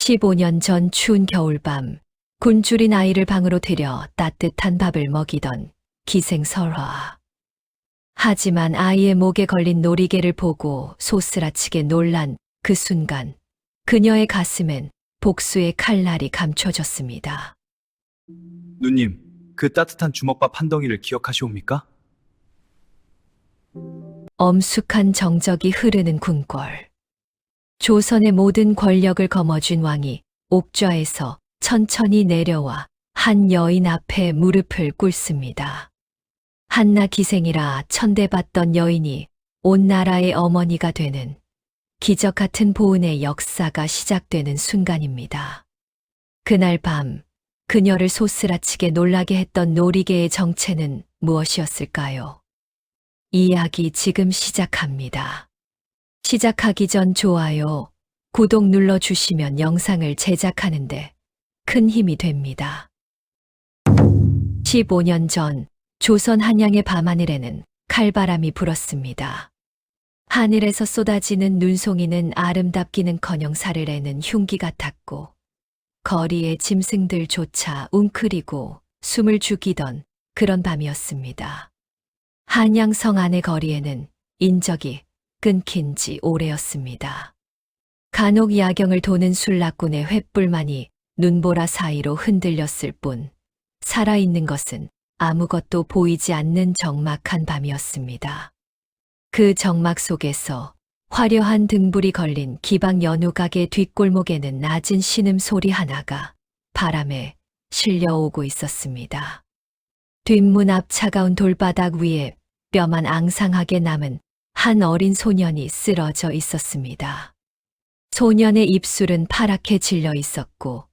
15년 전 추운 겨울밤, 굶주린 아이를 방으로 들여 따뜻한 밥을 먹이던 기생설화. 하지만 아이의 목에 걸린 놀이개를 보고 소스라치게 놀란 그 순간, 그녀의 가슴엔 복수의 칼날이 감춰졌습니다. 누님, 그 따뜻한 주먹밥 한 덩이를 기억하시옵니까? 엄숙한 정적이 흐르는 궁궐. 조선의 모든 권력을 거머쥔 왕이 옥좌에서 천천히 내려와 한 여인 앞에 무릎을 꿇습니다. 한나 기생이라 천대받던 여인이 온 나라의 어머니가 되는 기적 같은 보은의 역사가 시작되는 순간입니다. 그날 밤, 그녀를 소스라치게 놀라게 했던 놀이개의 정체는 무엇이었을까요? 이야기 지금 시작합니다. 시작하기 전 좋아요, 구독 눌러주시면 영상을 제작하는데 큰 힘이 됩니다. 15년 전 조선 한양의 밤하늘에는 칼바람이 불었습니다. 하늘에서 쏟아지는 눈송이는 아름답기는커녕 살을 내는 흉기 같았고 거리의 짐승들조차 웅크리고 숨을 죽이던 그런 밤이었습니다. 한양성 안의 거리에는 인적이 끊긴 지 오래였습니다. 간혹 야경을 도는 술락군의 횃불만이 눈보라 사이로 흔들렸을 뿐 살아있는 것은 아무것도 보이지 않는 적막한 밤이었습니다. 그 적막 속에서 화려한 등불이 걸린 기방 연우각의 뒷골목에는 낮은 신음소리 하나가 바람에 실려오고 있었습니다. 뒷문 앞 차가운 돌바닥 위에 뼈만 앙상하게 남은 한 어린 소년이 쓰러져 있었습니다. 소년의 입술은 파랗게 질려 있었고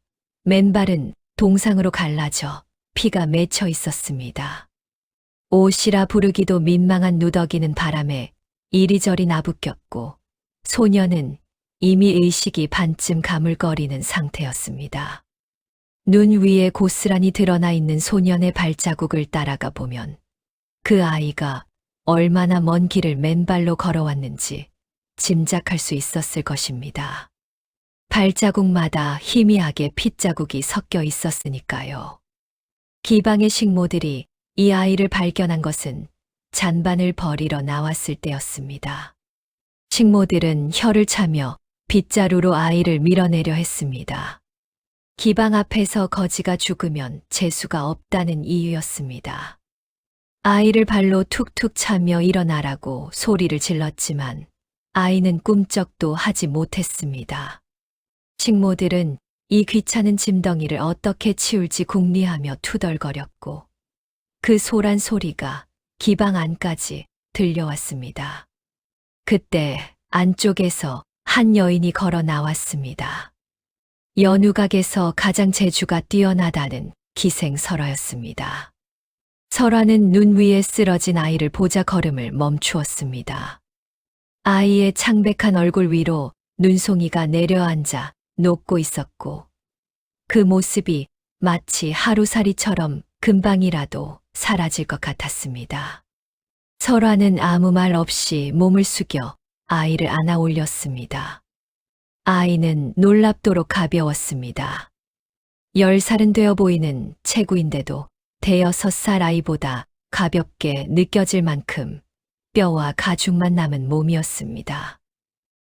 맨발은 동상으로 갈라져 피가 맺혀 있었습니다. 옷이라 부르기도 민망한 누더기는 바람에 이리저리 나부꼈고 소년은 이미 의식이 반쯤 가물거리는 상태였습니다. 눈 위에 고스란히 드러나 있는 소년의 발자국을 따라가 보면 그 아이가 얼마나 먼 길을 맨발로 걸어왔는지 짐작할 수 있었을 것입니다. 발자국마다 희미하게 핏자국이 섞여 있었으니까요. 기방의 식모들이 이 아이를 발견한 것은 잔반을 버리러 나왔을 때였습니다. 식모들은 혀를 차며 빗자루로 아이를 밀어내려 했습니다. 기방 앞에서 거지가 죽으면 재수가 없다는 이유였습니다. 아이를 발로 툭툭 차며 일어나라고 소리를 질렀지만 아이는 꿈쩍도 하지 못했습니다. 식모들은 이 귀찮은 짐덩이를 어떻게 치울지 궁리하며 투덜거렸고 그 소란 소리가 기방 안까지 들려왔습니다. 그때 안쪽에서 한 여인이 걸어 나왔습니다. 연우각에서 가장 재주가 뛰어나다는 기생설화였습니다. 설화는 눈 위에 쓰러진 아이를 보자 걸음을 멈추었습니다. 아이의 창백한 얼굴 위로 눈송이가 내려앉아 녹고 있었고 그 모습이 마치 하루살이처럼 금방이라도 사라질 것 같았습니다. 설화는 아무 말 없이 몸을 숙여 아이를 안아 올렸습니다. 아이는 놀랍도록 가벼웠습니다. 10살은 되어 보이는 체구인데도 대여섯 살 아이보다 가볍게 느껴질 만큼 뼈와 가죽만 남은 몸이었습니다.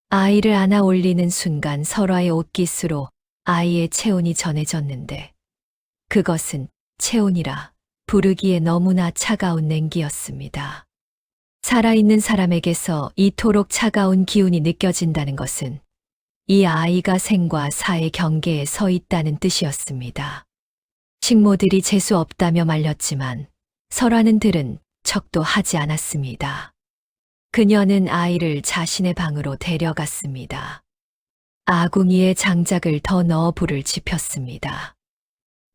아이를 안아 올리는 순간 설화의 옷깃으로 아이의 체온이 전해졌는데 그것은 체온이라 부르기에 너무나 차가운 냉기였습니다. 살아있는 사람에게서 이토록 차가운 기운이 느껴진다는 것은 이 아이가 생과 사의 경계에 서 있다는 뜻이었습니다. 식모들이 재수 없다며 말렸지만 설화는 들은 척도 하지 않았습니다. 그녀는 아이를 자신의 방으로 데려갔습니다. 아궁이에 장작을 더 넣어 불을 지폈습니다.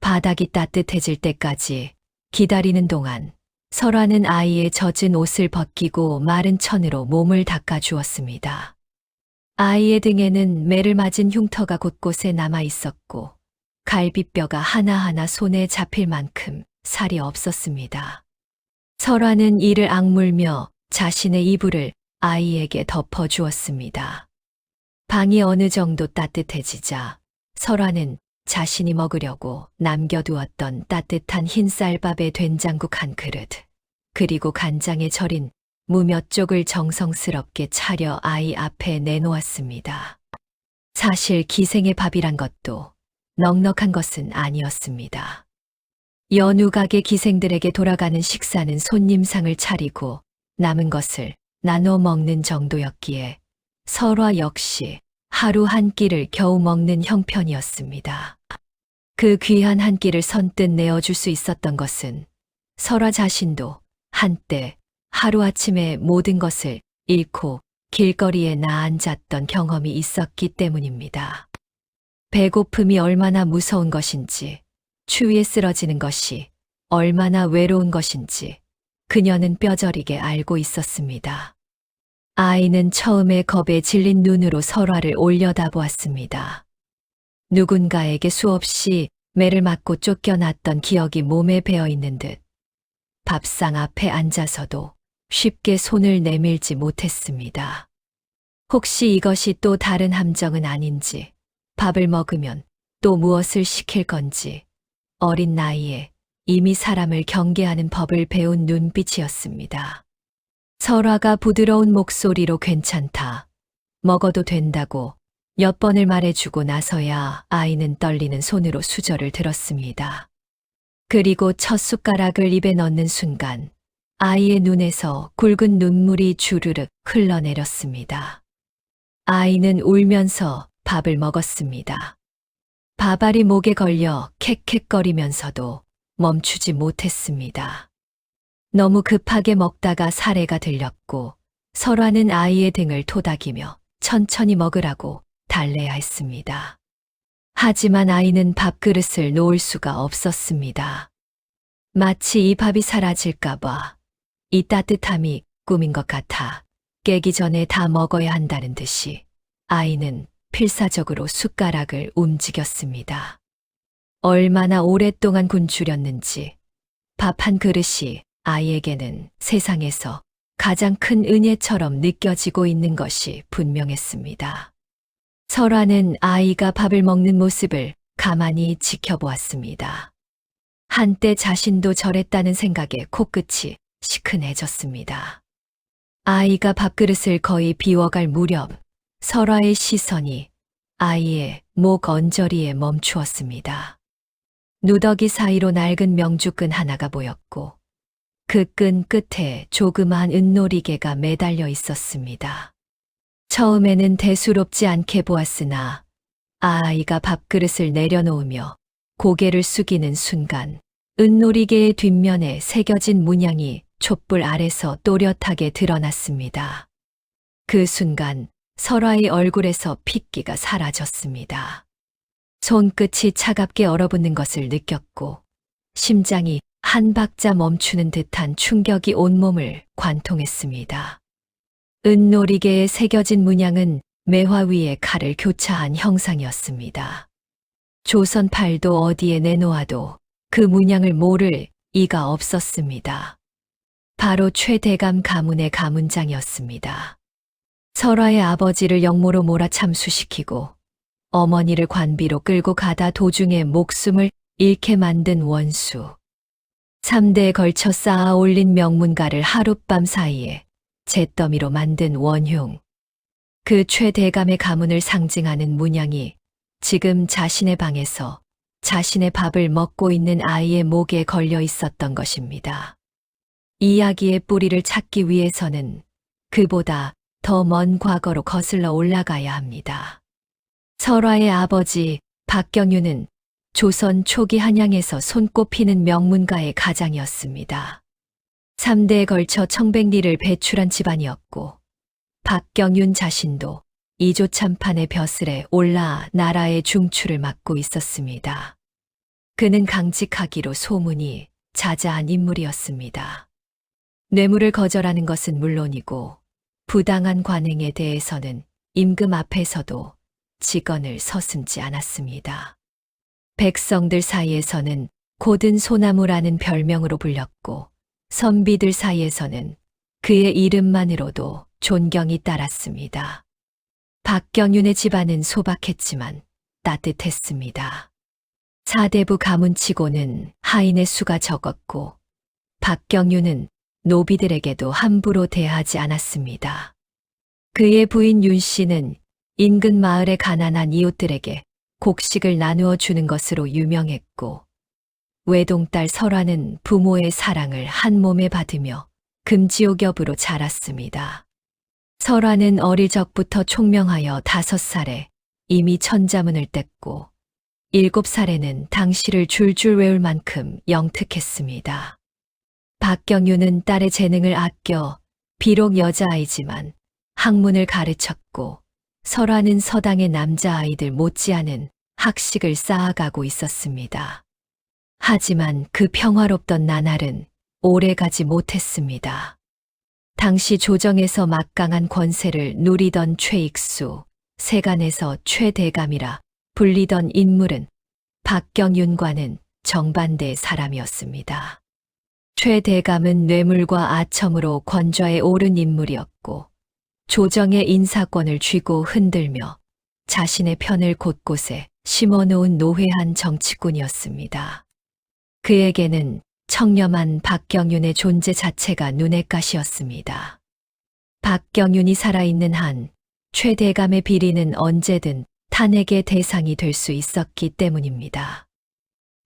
바닥이 따뜻해질 때까지 기다리는 동안 설화는 아이의 젖은 옷을 벗기고 마른 천으로 몸을 닦아 주었습니다. 아이의 등에는 매를 맞은 흉터가 곳곳에 남아 있었고 갈비뼈가 하나하나 손에 잡힐 만큼 살이 없었습니다. 설화는 이를 악물며 자신의 이불을 아이에게 덮어주었습니다. 방이 어느 정도 따뜻해지자 설화는 자신이 먹으려고 남겨두었던 따뜻한 흰 쌀밥에 된장국 한 그릇, 그리고 간장에 절인 무 몇 쪽을 정성스럽게 차려 아이 앞에 내놓았습니다. 사실 기생의 밥이란 것도 넉넉한 것은 아니었습니다. 여느 가게 기생들에게 돌아가는 식사는 손님상을 차리고 남은 것을 나눠 먹는 정도였기에 설화 역시 하루 한 끼를 겨우 먹는 형편이었습니다. 그 귀한 한 끼를 선뜻 내어줄 수 있었던 것은 설화 자신도 한때 하루아침에 모든 것을 잃고 길거리에 나앉았던 경험이 있었기 때문입니다. 배고픔이 얼마나 무서운 것인지, 추위에 쓰러지는 것이 얼마나 외로운 것인지 그녀는 뼈저리게 알고 있었습니다. 아이는 처음에 겁에 질린 눈으로 설화를 올려다보았습니다. 누군가에게 수없이 매를 맞고 쫓겨났던 기억이 몸에 배어있는 듯 밥상 앞에 앉아서도 쉽게 손을 내밀지 못했습니다. 혹시 이것이 또 다른 함정은 아닌지, 밥을 먹으면 또 무엇을 시킬 건지, 어린 나이에 이미 사람을 경계하는 법을 배운 눈빛이었습니다. 설화가 부드러운 목소리로 괜찮다, 먹어도 된다고 몇 번을 말해주고 나서야 아이는 떨리는 손으로 수저를 들었습니다. 그리고 첫 숟가락을 입에 넣는 순간 아이의 눈에서 굵은 눈물이 주르륵 흘러내렸습니다. 아이는 울면서 밥을 먹었습니다. 밥알이 목에 걸려 캑캑거리면서도 멈추지 못했습니다. 너무 급하게 먹다가 사례가 들렸고 설화는 아이의 등을 토닥이며 천천히 먹으라고 달래야 했습니다. 하지만 아이는 밥그릇을 놓을 수가 없었습니다. 마치 이 밥이 사라질까봐, 이 따뜻함이 꿈인 것 같아 깨기 전에 다 먹어야 한다는 듯이 아이는 필사적으로 숟가락을 움직였습니다. 얼마나 오랫동안 굶주렸는지 밥 한 그릇이 아이에게는 세상에서 가장 큰 은혜처럼 느껴지고 있는 것이 분명했습니다. 설화는 아이가 밥을 먹는 모습을 가만히 지켜보았습니다. 한때 자신도 저랬다는 생각에 코끝이 시큰해졌습니다. 아이가 밥그릇을 거의 비워갈 무렵 설화의 시선이 아이의 목 언저리에 멈추었습니다. 누더기 사이로 낡은 명주끈 하나가 보였고 그 끈 끝에 조그마한 은놀이개가 매달려 있었습니다. 처음에는 대수롭지 않게 보았으나 아이가 밥그릇을 내려놓으며 고개를 숙이는 순간 은놀이개의 뒷면에 새겨진 문양이 촛불 아래서 또렷하게 드러났습니다. 그 순간 설화의 얼굴에서 핏기가 사라졌습니다. 손끝이 차갑게 얼어붙는 것을 느꼈고 심장이 한 박자 멈추는 듯한 충격이 온몸을 관통했습니다. 은놀이개에 새겨진 문양은 매화 위에 칼을 교차한 형상이었습니다. 조선 팔도 어디에 내놓아도 그 문양을 모를 이가 없었습니다. 바로 최대감 가문의 가문장이었습니다. 설화의 아버지를 역모로 몰아 참수시키고 어머니를 관비로 끌고 가다 도중에 목숨을 잃게 만든 원수. 3대에 걸쳐 쌓아 올린 명문가를 하룻밤 사이에 잿더미로 만든 원흉. 그 최대감의 가문을 상징하는 문양이 지금 자신의 방에서 자신의 밥을 먹고 있는 아이의 목에 걸려 있었던 것입니다. 이야기의 뿌리를 찾기 위해서는 그보다 더 먼 과거로 거슬러 올라가야 합니다. 설화의 아버지 박경유는 조선 초기 한양에서 손꼽히는 명문가의 가장이었습니다. 3대에 걸쳐 청백리를 배출한 집안이었고 박경윤 자신도 이조참판의 벼슬에 올라 나라의 중추를 맡고 있었습니다. 그는 강직하기로 소문이 자자한 인물이었습니다. 뇌물을 거절하는 것은 물론이고 부당한 관행에 대해서는 임금 앞에서도 직언을 서슴지 않았습니다. 백성들 사이에서는 고든 소나무라는 별명으로 불렸고 선비들 사이에서는 그의 이름만으로도 존경이 따랐습니다. 박경윤의 집안은 소박했지만 따뜻했습니다. 사대부 가문치고는 하인의 수가 적었고 박경유는 노비들에게도 함부로 대하지 않았습니다. 그의 부인 윤 씨는 인근 마을의 가난한 이웃들에게 곡식을 나누어 주는 것으로 유명했고 외동딸 설화는 부모의 사랑을 한 몸에 받으며 금지옥엽으로 자랐습니다. 설화는 어릴 적부터 총명하여 5살에 이미 천자문을 뗐고 7살에는 당시를 줄줄 외울 만큼 영특했습니다. 박경유는 딸의 재능을 아껴 비록 여자아이지만 학문을 가르쳤고 설화는 서당의 남자아이들 못지않은 학식을 쌓아가고 있었습니다. 하지만 그 평화롭던 나날은 오래가지 못했습니다. 당시 조정에서 막강한 권세를 누리던 최익수, 세간에서 최대감이라 불리던 인물은 박경윤과는 정반대의 사람이었습니다. 최대감은 뇌물과 아첨으로 권좌에 오른 인물이었고 조정의 인사권을 쥐고 흔들며 자신의 편을 곳곳에 심어놓은 노회한 정치꾼이었습니다. 그에게는 청렴한 박경윤의 존재 자체가 눈의 가시였습니다. 박경윤이 살아있는 한 최대감의 비리는 언제든 탄핵의 대상이 될 수 있었기 때문입니다.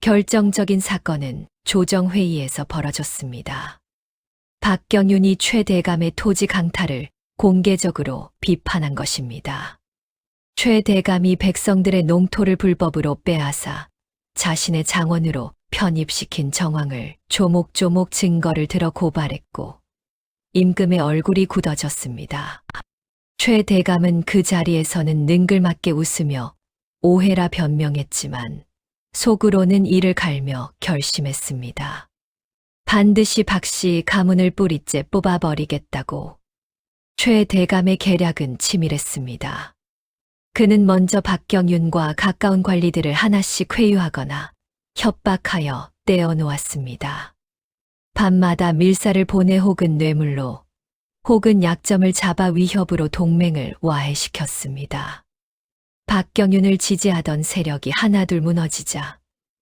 결정적인 사건은 조정회의에서 벌어졌습니다. 박경윤이 최대감의 토지 강탈을 공개적으로 비판한 것입니다. 최대감이 백성들의 농토를 불법으로 빼앗아 자신의 장원으로 편입시킨 정황을 조목조목 증거를 들어 고발했고 임금의 얼굴이 굳어졌습니다. 최대감은 그 자리에서는 능글맞게 웃으며 오해라 변명했지만 속으로는 이를 갈며 결심했습니다. 반드시 박씨 가문을 뿌리째 뽑아버리겠다고. 최대감의 계략은 치밀했습니다. 그는 먼저 박경윤과 가까운 관리들을 하나씩 회유하거나 협박하여 떼어놓았습니다. 밤마다 밀사를 보내 혹은 뇌물로 혹은 약점을 잡아 위협으로 동맹을 와해시켰습니다. 박경윤을 지지하던 세력이 하나둘 무너지자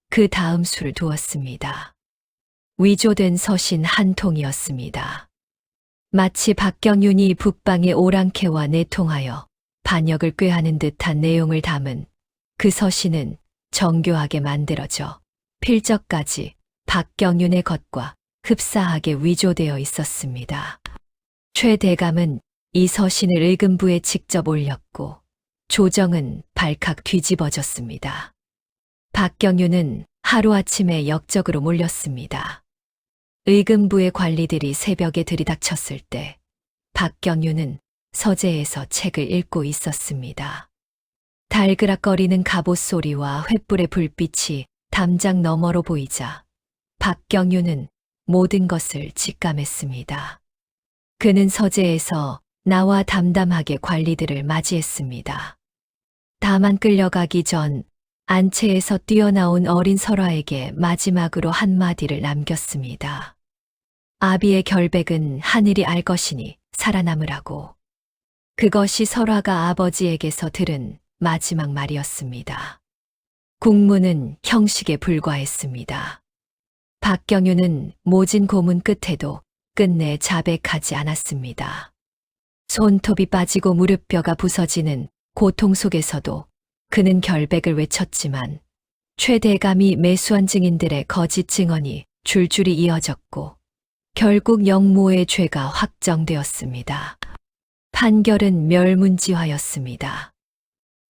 그 다음 수를 두었습니다. 위조된 서신 한 통이었습니다. 마치 박경윤이 북방의 오랑캐와 내통하여 반역을 꾀하는 듯한 내용을 담은 그 서신은 정교하게 만들어져 필적까지 박경윤의 것과 흡사하게 위조되어 있었습니다. 최대감은 이 서신을 의금부에 직접 올렸고 조정은 발칵 뒤집어졌습니다. 박경윤은 하루아침에 역적으로 몰렸습니다. 의금부의 관리들이 새벽에 들이닥쳤을 때 박경윤은 서재에서 책을 읽고 있었습니다. 달그락거리는 갑옷 소리와 횃불의 불빛이 담장 너머로 보이자 박경윤은 모든 것을 직감했습니다. 그는 서재에서 나와 담담하게 관리들을 맞이했습니다. 다만 끌려가기 전 안채에서 뛰어나온 어린 설화에게 마지막으로 한마디를 남겼습니다. 아비의 결백은 하늘이 알 것이니 살아남으라고. 그것이 설화가 아버지에게서 들은 마지막 말이었습니다. 국문은 형식에 불과했습니다. 박경윤은 모진 고문 끝에도 끝내 자백하지 않았습니다. 손톱이 빠지고 무릎뼈가 부서지는 고통 속에서도 그는 결백을 외쳤지만 최대감이 매수한 증인들의 거짓 증언이 줄줄이 이어졌고 결국 영모의 죄가 확정되었습니다. 판결은 멸문지화였습니다.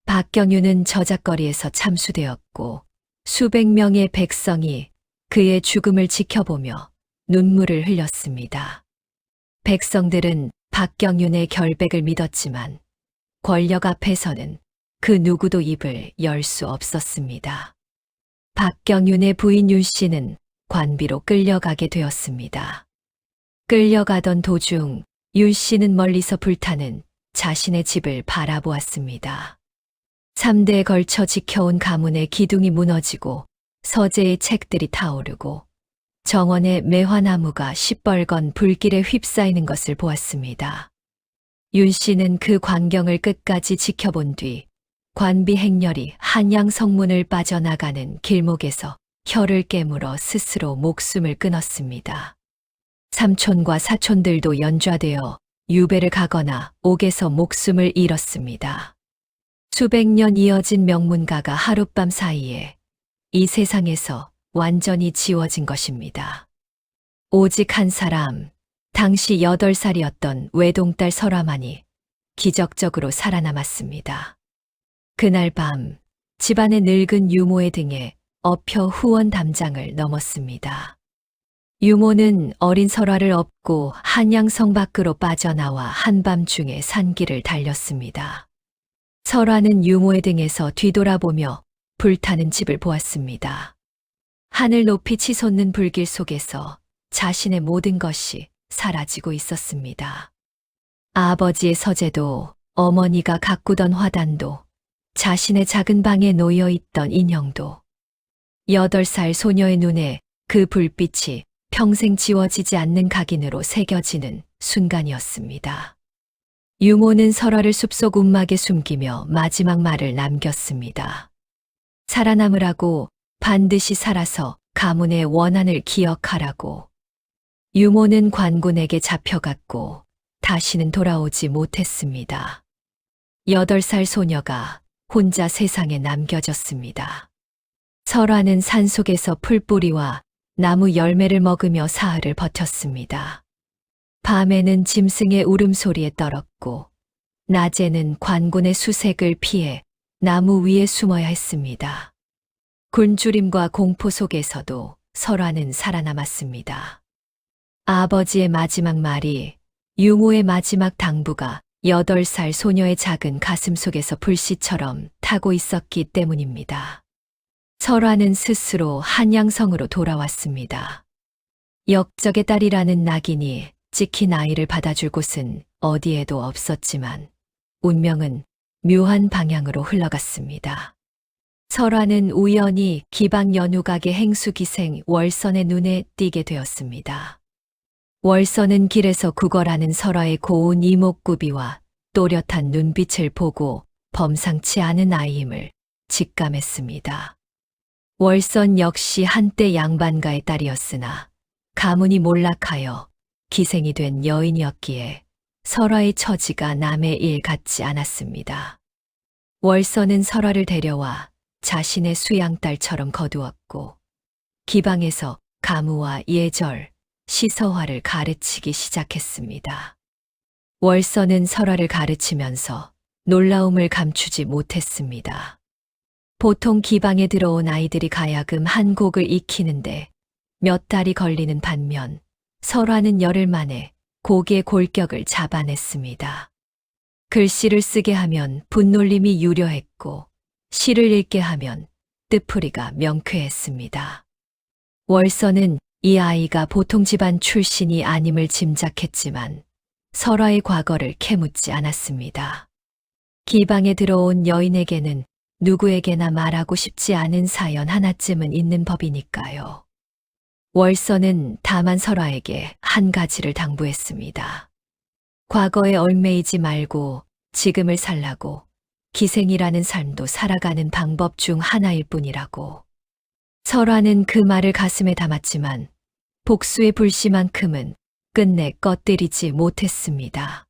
박경윤은 저작거리에서 참수되었고 수백 명의 백성이 그의 죽음을 지켜보며 눈물을 흘렸습니다. 백성들은 박경윤의 결백을 믿었지만 권력 앞에서는 그 누구도 입을 열 수 없었습니다. 박경윤의 부인 윤 씨는 관비로 끌려가게 되었습니다. 끌려가던 도중 윤 씨는 멀리서 불타는 자신의 집을 바라보았습니다. 3대에 걸쳐 지켜온 가문의 기둥이 무너지고 서재의 책들이 타오르고 정원의 매화나무가 시뻘건 불길에 휩싸이는 것을 보았습니다. 윤 씨는 그 광경을 끝까지 지켜본 뒤 관비 행렬이 한양 성문을 빠져나가는 길목에서 혀를 깨물어 스스로 목숨을 끊었습니다. 삼촌과 사촌들도 연좌되어 유배를 가거나 옥에서 목숨을 잃었습니다. 수백 년 이어진 명문가가 하룻밤 사이에 이 세상에서 완전히 지워진 것입니다. 오직 한 사람, 당시 8살이었던 외동딸 설화만이 기적적으로 살아남았습니다. 그날 밤 집안의 늙은 유모의 등에 엎혀 후원 담장을 넘었습니다. 유모는 어린 설화를 업고 한양성 밖으로 빠져나와 한밤중에 산길을 달렸습니다. 설화는 유모의 등에서 뒤돌아보며 불타는 집을 보았습니다. 하늘 높이 치솟는 불길 속에서 자신의 모든 것이 사라지고 있었습니다. 아버지의 서재도, 어머니가 가꾸던 화단도, 자신의 작은 방에 놓여 있던 인형도, 8살 소녀의 눈에 그 불빛이 평생 지워지지 않는 각인으로 새겨지는 순간이었습니다. 유모는 설화를 숲속 움막에 숨기며 마지막 말을 남겼습니다. 살아남으라고, 반드시 살아서 가문의 원한을 기억하라고. 유모는 관군에게 잡혀갔고 다시는 돌아오지 못했습니다. 8살 소녀가 혼자 세상에 남겨졌습니다. 설화는 산속에서 풀뿌리와 나무 열매를 먹으며 사흘을 버텼습니다. 밤에는 짐승의 울음소리에 떨었고 낮에는 관군의 수색을 피해 나무 위에 숨어야 했습니다. 굶주림과 공포 속에서도 설화는 살아남았습니다. 아버지의 마지막 말이, 유모의 마지막 당부가 8살 소녀의 작은 가슴 속에서 불씨처럼 타고 있었기 때문입니다. 설화는 스스로 한양성으로 돌아왔습니다. 역적의 딸이라는 낙인이 찍힌 아이를 받아줄 곳은 어디에도 없었지만 운명은 묘한 방향으로 흘러갔습니다. 설화는 우연히 기방 연우각의 행수기생 월선의 눈에 띄게 되었습니다. 월선은 길에서 구걸하는 설화의 고운 이목구비와 또렷한 눈빛을 보고 범상치 않은 아이임을 직감했습니다. 월선 역시 한때 양반가의 딸이었으나 가문이 몰락하여 기생이 된 여인이었기에 설화의 처지가 남의 일 같지 않았습니다. 월선은 설화를 데려와 자신의 수양딸처럼 거두었고 기방에서 가무와 예절, 시서화를 가르치기 시작했습니다. 월선은 설화를 가르치면서 놀라움을 감추지 못했습니다. 보통 기방에 들어온 아이들이 가야금 한 곡을 익히는데 몇 달이 걸리는 반면 설화는 열흘 만에 곡의 골격을 잡아냈습니다. 글씨를 쓰게 하면 분놀림이 유려했고 시를 읽게 하면 뜻풀이가 명쾌했습니다. 월선은 이 아이가 보통 집안 출신이 아님을 짐작했지만 설화의 과거를 캐묻지 않았습니다. 기방에 들어온 여인에게는 누구에게나 말하고 싶지 않은 사연 하나쯤은 있는 법이니까요. 월선은 다만 설화에게 한 가지를 당부했습니다. 과거에 얽매이지 말고 지금을 살라고, 기생이라는 삶도 살아가는 방법 중 하나일 뿐이라고. 설화는 그 말을 가슴에 담았지만 복수의 불씨만큼은 끝내 꺼뜨리지 못했습니다.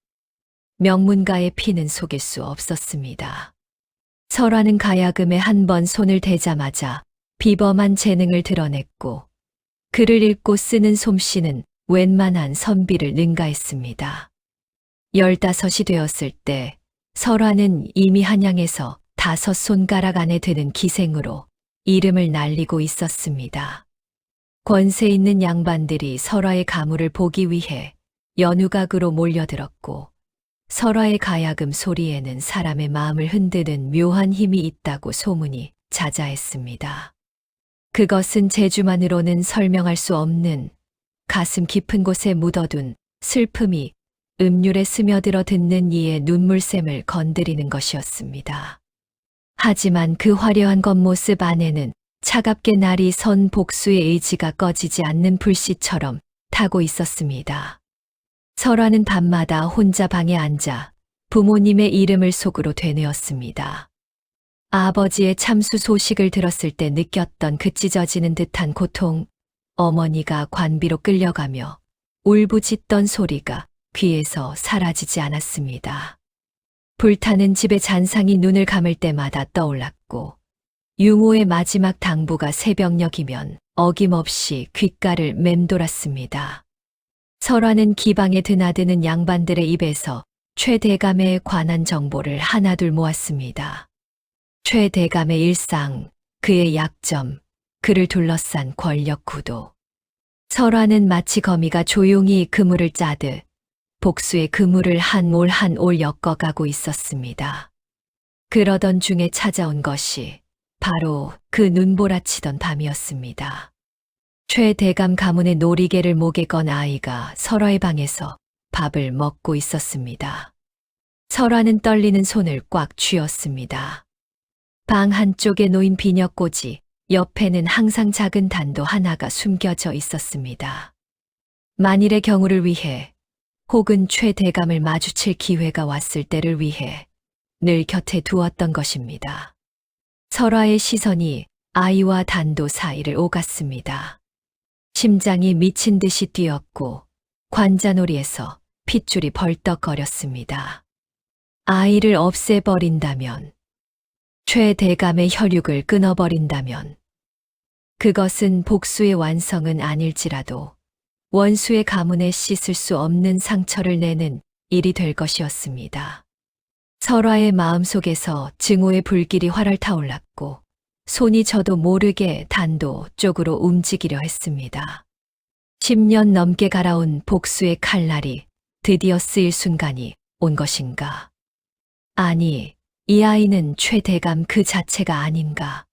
명문가의 피는 속일 수 없었습니다. 설화는 가야금에 한 번 손을 대자마자 비범한 재능을 드러냈고 글을 읽고 쓰는 솜씨는 웬만한 선비를 능가했습니다. 15이 되었을 때 설화는 이미 한양에서 5 손가락 안에 드는 기생으로 이름을 날리고 있었습니다. 권세 있는 양반들이 설화의 가무를 보기 위해 연우각으로 몰려들었고 설화의 가야금 소리에는 사람의 마음을 흔드는 묘한 힘이 있다고 소문이 자자했습니다. 그것은 재주만으로는 설명할 수 없는 가슴 깊은 곳에 묻어둔 슬픔이 음률에 스며들어 듣는 이의 눈물샘을 건드리는 것이었습니다. 하지만 그 화려한 겉모습 안에는 차갑게 날이 선 복수의 의지가 꺼지지 않는 불씨처럼 타고 있었습니다. 설화는 밤마다 혼자 방에 앉아 부모님의 이름을 속으로 되뇌었습니다. 아버지의 참수 소식을 들었을 때 느꼈던 그 찢어지는 듯한 고통, 어머니가 관비로 끌려가며 울부짖던 소리가 귀에서 사라지지 않았습니다. 불타는 집의 잔상이 눈을 감을 때마다 떠올랐고, 유모의 마지막 당부가 새벽녘이면 어김없이 귓가를 맴돌았습니다. 설화는 기방에 드나드는 양반들의 입에서 최 대감에 관한 정보를 하나둘 모았습니다. 최 대감의 일상, 그의 약점, 그를 둘러싼 권력 구도. 설화는 마치 거미가 조용히 그물을 짜듯 복수의 그물을 한 올 한 올 엮어가고 있었습니다. 그러던 중에 찾아온 것이 바로 그 눈보라치던 밤이었습니다. 최 대감 가문의 놀이개를 목에 건 아이가 설화의 방에서 밥을 먹고 있었습니다. 설화는 떨리는 손을 꽉 쥐었습니다. 방 한쪽에 놓인 비녀꽂이, 옆에는 항상 작은 단도 하나가 숨겨져 있었습니다. 만일의 경우를 위해, 혹은 최 대감을 마주칠 기회가 왔을 때를 위해 늘 곁에 두었던 것입니다. 설화의 시선이 아이와 단도 사이를 오갔습니다. 심장이 미친 듯이 뛰었고 관자놀이에서 핏줄이 벌떡거렸습니다. 아이를 없애버린다면, 최 대감의 혈육을 끊어버린다면, 그것은 복수의 완성은 아닐지라도 원수의 가문에 씻을 수 없는 상처를 내는 일이 될 것이었습니다. 설화의 마음속에서 증오의 불길이 활활 타올랐고 손이 저도 모르게 단도 쪽으로 움직이려 했습니다. 10년 넘게 갈아온 복수의 칼날이 드디어 쓰일 순간이 온 것인가. 아니, 이 아이는 최 대감 그 자체가 아닌가.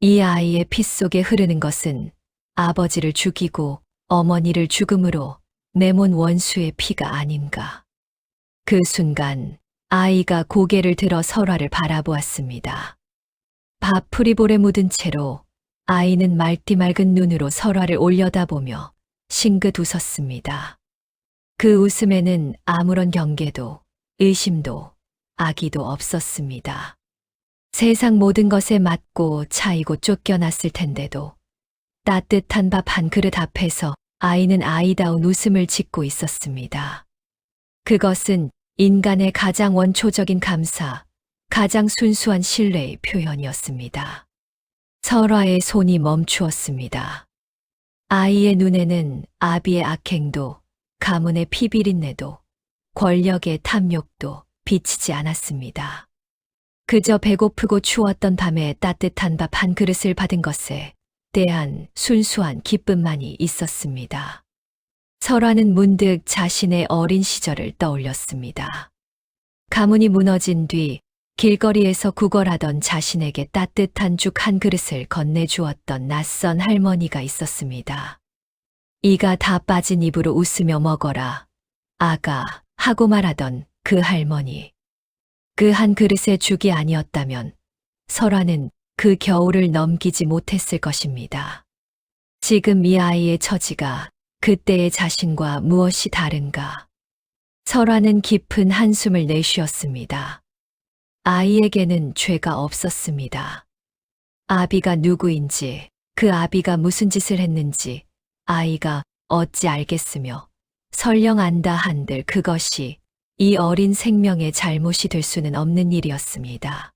이 아이의 피 속에 흐르는 것은 아버지를 죽이고 어머니를 죽음으로 내몬 원수의 피가 아닌가. 그 순간 아이가 고개를 들어 설화를 바라보았습니다. 밥풀이볼에 묻은 채로 아이는 말띠 맑은 눈으로 설화를 올려다보며 싱긋 웃었습니다. 그 웃음에는 아무런 경계도, 의심도, 악의도 없었습니다. 세상 모든 것에 맞고 차이고 쫓겨났을 텐데도 따뜻한 밥 한 그릇 앞에서 아이는 아이다운 웃음을 짓고 있었습니다. 그것은 인간의 가장 원초적인 감사, 가장 순수한 신뢰의 표현이었습니다. 설화의 손이 멈추었습니다. 아이의 눈에는 아비의 악행도, 가문의 피비린내도, 권력의 탐욕도 비치지 않았습니다. 그저 배고프고 추웠던 밤에 따뜻한 밥 한 그릇을 받은 것에 대한 순수한 기쁨만이 있었습니다. 설화는 문득 자신의 어린 시절을 떠올렸습니다. 가문이 무너진 뒤 길거리에서 구걸하던 자신에게 따뜻한 죽 한 그릇을 건네주었던 낯선 할머니가 있었습니다. 이가 다 빠진 입으로 웃으며 먹어라, 아가, 하고 말하던 그 할머니. 그 한 그릇의 죽이 아니었다면 설화는 그 겨울을 넘기지 못했을 것입니다. 지금 이 아이의 처지가 그때의 자신과 무엇이 다른가. 설화는 깊은 한숨을 내쉬었습니다. 아이에게는 죄가 없었습니다. 아비가 누구인지, 그 아비가 무슨 짓을 했는지 아이가 어찌 알겠으며 설령 안다 한들 그것이 이 어린 생명의 잘못이 될 수는 없는 일이었습니다.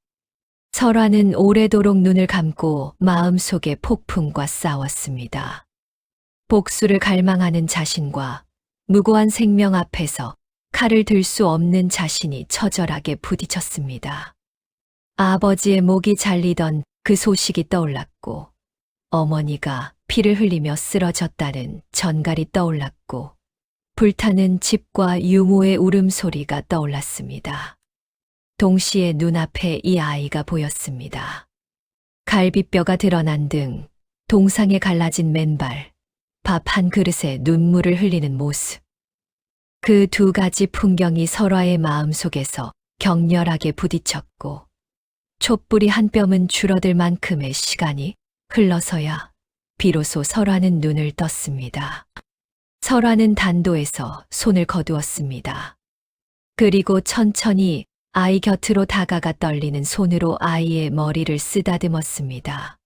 설화는 오래도록 눈을 감고 마음속의 폭풍과 싸웠습니다. 복수를 갈망하는 자신과 무고한 생명 앞에서 칼을 들 수 없는 자신이 처절하게 부딪혔습니다. 아버지의 목이 잘리던 그 소식이 떠올랐고, 어머니가 피를 흘리며 쓰러졌다는 전갈이 떠올랐고, 불타는 집과 유모의 울음소리가 떠올랐습니다. 동시에 눈앞에 이 아이가 보였습니다. 갈비뼈가 드러난 등, 동상에 갈라진 맨발, 밥 한 그릇에 눈물을 흘리는 모습. 그 두 가지 풍경이 설화의 마음속에서 격렬하게 부딪혔고, 촛불이 한 뼘은 줄어들 만큼의 시간이 흘러서야 비로소 설화는 눈을 떴습니다. 설화는 단도에서 손을 거두었습니다. 그리고 천천히 아이 곁으로 다가가 떨리는 손으로 아이의 머리를 쓰다듬었습니다.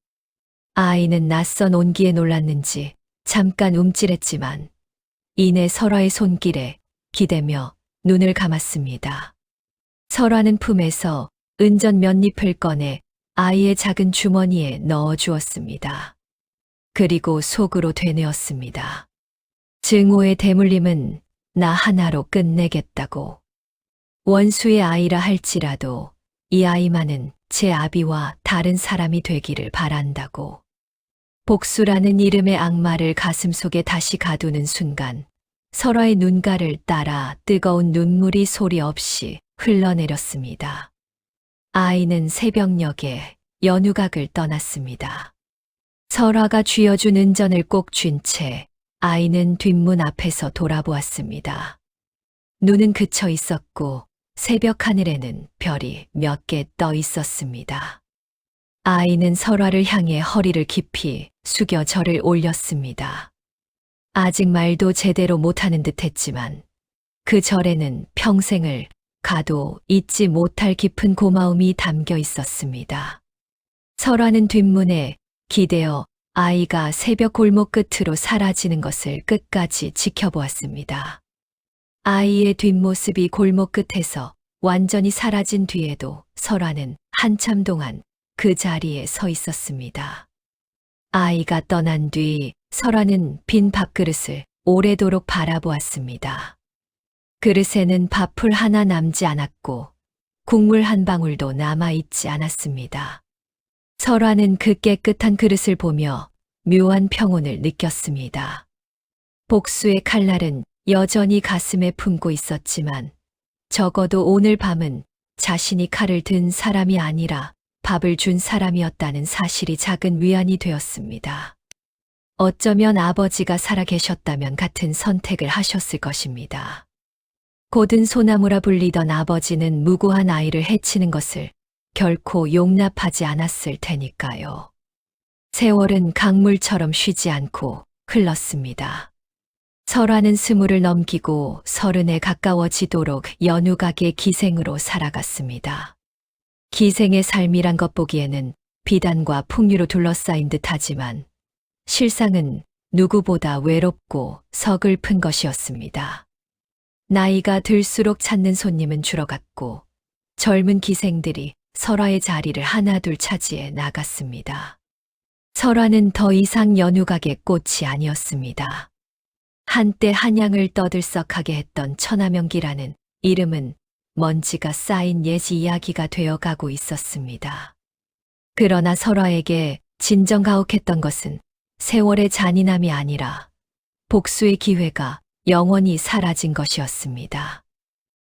아이는 낯선 온기에 놀랐는지 잠깐 움찔했지만 이내 설화의 손길에 기대며 눈을 감았습니다. 설화는 품에서 은전 몇 잎을 꺼내 아이의 작은 주머니에 넣어 주었습니다. 그리고 속으로 되뇌었습니다. 증오의 대물림은 나 하나로 끝내겠다고. 원수의 아이라 할지라도 이 아이만은 제 아비와 다른 사람이 되기를 바란다고. 복수라는 이름의 악마를 가슴속에 다시 가두는 순간 설화의 눈가를 따라 뜨거운 눈물이 소리 없이 흘러내렸습니다. 아이는 새벽녘에 연우각을 떠났습니다. 설화가 쥐어준 은전을 꼭 쥔 채 아이는 뒷문 앞에서 돌아보았습니다. 눈은 그쳐 있었고 새벽 하늘에는 별이 몇 개 떠 있었습니다. 아이는 설화를 향해 허리를 깊이 숙여 절을 올렸습니다. 아직 말도 제대로 못하는 듯 했지만 그 절에는 평생을 가도 잊지 못할 깊은 고마움이 담겨 있었습니다. 설화는 뒷문에 기대어 아이가 새벽 골목 끝으로 사라지는 것을 끝까지 지켜보았습니다. 아이의 뒷모습이 골목 끝에서 완전히 사라진 뒤에도 설화는 한참 동안 그 자리에 서 있었습니다. 아이가 떠난 뒤 설화는 빈 밥그릇을 오래도록 바라보았습니다. 그릇에는 밥풀 하나 남지 않았고 국물 한 방울도 남아있지 않았습니다. 설화는 그 깨끗한 그릇을 보며 묘한 평온을 느꼈습니다. 복수의 칼날은 여전히 가슴에 품고 있었지만 적어도 오늘 밤은 자신이 칼을 든 사람이 아니라 밥을 준 사람이었다는 사실이 작은 위안이 되었습니다. 어쩌면 아버지가 살아계셨다면 같은 선택을 하셨을 것입니다. 고든 소나무라 불리던 아버지는 무고한 아이를 해치는 것을 결코 용납하지 않았을 테니까요. 세월은 강물처럼 쉬지 않고 흘렀습니다. 설화는 20을 넘기고 30에 가까워지도록 연우각의 기생으로 살아갔습니다. 기생의 삶이란 것 보기에는 비단과 풍류로 둘러싸인 듯하지만 실상은 누구보다 외롭고 서글픈 것이었습니다. 나이가 들수록 찾는 손님은 줄어갔고 젊은 기생들이 설화의 자리를 하나둘 차지해 나갔습니다. 설화는 더 이상 연우각의 꽃이 아니었습니다. 한때 한양을 떠들썩하게 했던 천하명기라는 이름은 먼지가 쌓인 옛 이야기가 되어가고 있었습니다. 그러나 설화에게 진정 가혹했던 것은 세월의 잔인함이 아니라 복수의 기회가 영원히 사라진 것이었습니다.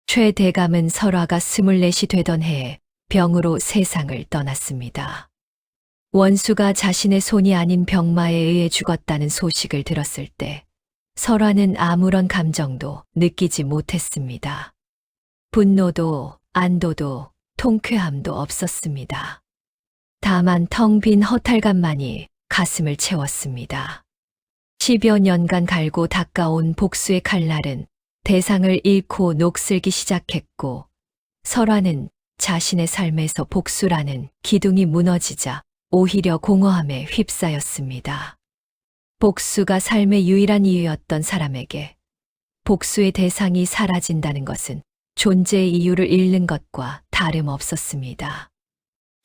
최대감은 설화가 24이 되던 해에 병으로 세상을 떠났습니다. 원수가 자신의 손이 아닌 병마에 의해 죽었다는 소식을 들었을 때 설화는 아무런 감정도 느끼지 못했습니다. 분노도 안도도 통쾌함도 없었습니다. 다만 텅 빈 허탈감만이 가슴을 채웠습니다. 10여 년간 갈고 닦아온 복수의 칼날은 대상을 잃고 녹슬기 시작했고 설화는 자신의 삶에서 복수라는 기둥이 무너지자 오히려 공허함에 휩싸였습니다. 복수가 삶의 유일한 이유였던 사람에게 복수의 대상이 사라진다는 것은 존재의 이유를 잃는 것과 다름없었습니다.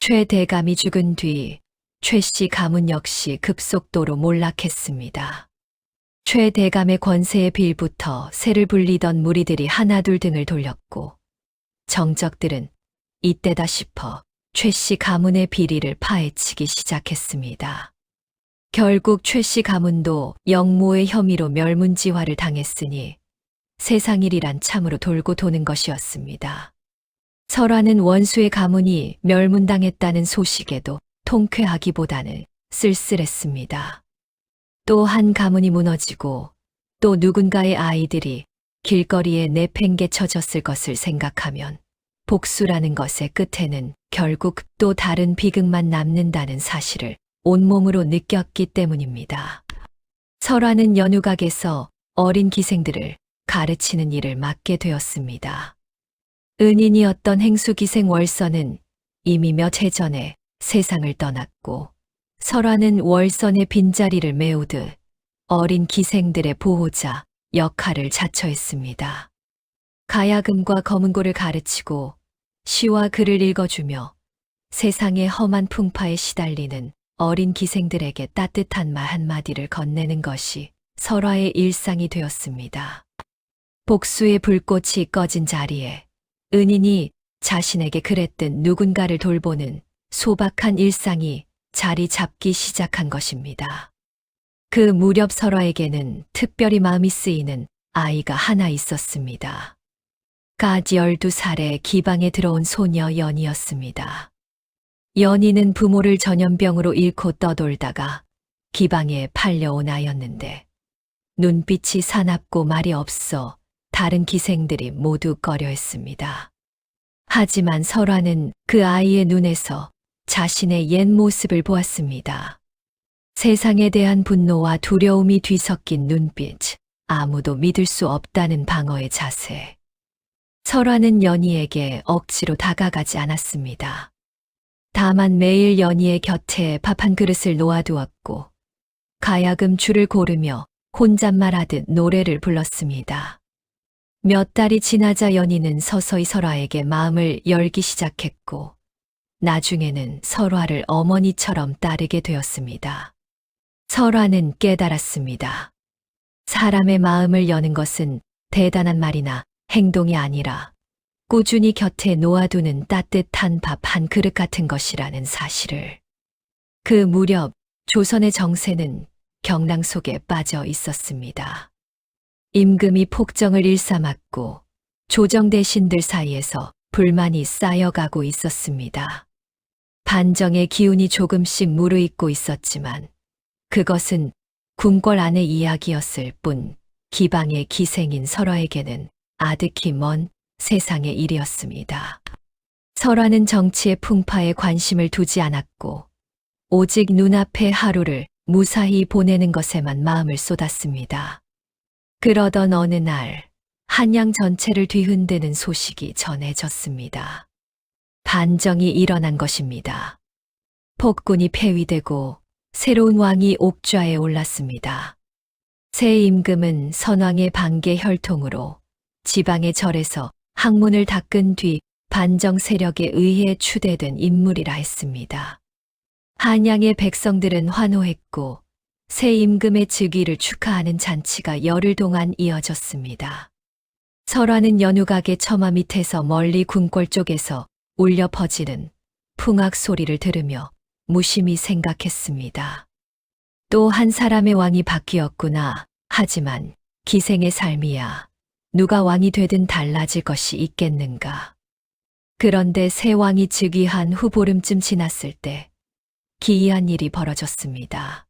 최 대감이 죽은 뒤 최 씨 가문 역시 급속도로 몰락했습니다. 최 대감의 권세에 빌부터 새를 불리던 무리들이 하나둘 등을 돌렸고 정적들은 이때다 싶어 최 씨 가문의 비리를 파헤치기 시작했습니다. 결국 최 씨 가문도 영모의 혐의로 멸문지화를 당했으니 세상 일이란 참으로 돌고 도는 것이었습니다. 설화는 원수의 가문이 멸문당했다는 소식에도 통쾌하기보다는 쓸쓸했습니다. 또 한 가문이 무너지고 또 누군가의 아이들이 길거리에 내팽개쳐졌을 것을 생각하면 복수라는 것의 끝에는 결국 또 다른 비극만 남는다는 사실을 온몸으로 느꼈기 때문입니다. 설화는 연우각에서 어린 기생들을 가르치는 일을 맡게 되었습니다. 은인이었던 행수기생 월선은 이미 몇 해 전에 세상을 떠났고 설화는 월선의 빈자리를 메우듯 어린 기생들의 보호자 역할을 자처했습니다. 가야금과 검은고를 가르치고 시와 글을 읽어주며 세상의 험한 풍파에 시달리는 어린 기생들에게 따뜻한 말 한마디를 건네는 것이 설화의 일상이 되었습니다. 복수의 불꽃이 꺼진 자리에 은인이 자신에게 그랬듯 누군가를 돌보는 소박한 일상이 자리 잡기 시작한 것입니다. 그 무렵 설화에게는 특별히 마음이 쓰이는 아이가 하나 있었습니다. 갓 12살에 기방에 들어온 소녀 연이었습니다. 연이는 부모를 전염병으로 잃고 떠돌다가 기방에 팔려온 아이였는데 눈빛이 사납고 말이 없어 다른 기생들이 모두 꺼려했습니다. 하지만 설화는 그 아이의 눈에서 자신의 옛 모습을 보았습니다. 세상에 대한 분노와 두려움이 뒤섞인 눈빛, 아무도 믿을 수 없다는 방어의 자세. 설화는 연희에게 억지로 다가가지 않았습니다. 다만 매일 연희의 곁에 밥 한 그릇을 놓아두었고 가야금 줄을 고르며 혼잣말하듯 노래를 불렀습니다. 몇 달이 지나자 연희는 서서히 설화에게 마음을 열기 시작했고 나중에는 설화를 어머니처럼 따르게 되었습니다. 설화는 깨달았습니다. 사람의 마음을 여는 것은 대단한 말이나 행동이 아니라 꾸준히 곁에 놓아두는 따뜻한 밥 한 그릇 같은 것이라는 사실을. 그 무렵 조선의 정세는 경랑 속에 빠져 있었습니다. 임금이 폭정을 일삼았고 조정 대신들 사이에서 불만이 쌓여가고 있었습니다. 반정의 기운이 조금씩 무르익고 있었지만 그것은 궁궐 안의 이야기였을 뿐 기방의 기생인 설화에게는 아득히 먼 세상의 일이었습니다. 설화는 정치의 풍파에 관심을 두지 않았고 오직 눈앞의 하루를 무사히 보내는 것에만 마음을 쏟았습니다. 그러던 어느 날 한양 전체를 뒤흔드는 소식이 전해졌습니다. 반정이 일어난 것입니다. 폭군이 폐위되고 새로운 왕이 옥좌에 올랐습니다. 새 임금은 선왕의 반개 혈통으로 지방의 절에서 학문을 닦은 뒤 반정 세력에 의해 추대된 인물이라 했습니다. 한양의 백성들은 환호했고 새 임금의 즉위를 축하하는 잔치가 열흘 동안 이어졌습니다. 설화는 연우각의 처마 밑에서 멀리 궁궐 쪽에서 울려 퍼지는 풍악 소리를 들으며 무심히 생각했습니다. 또 한 사람의 왕이 바뀌었구나. 하지만 기생의 삶이야 누가 왕이 되든 달라질 것이 있겠는가. 그런데 새 왕이 즉위한 후 보름쯤 지났을 때 기이한 일이 벌어졌습니다.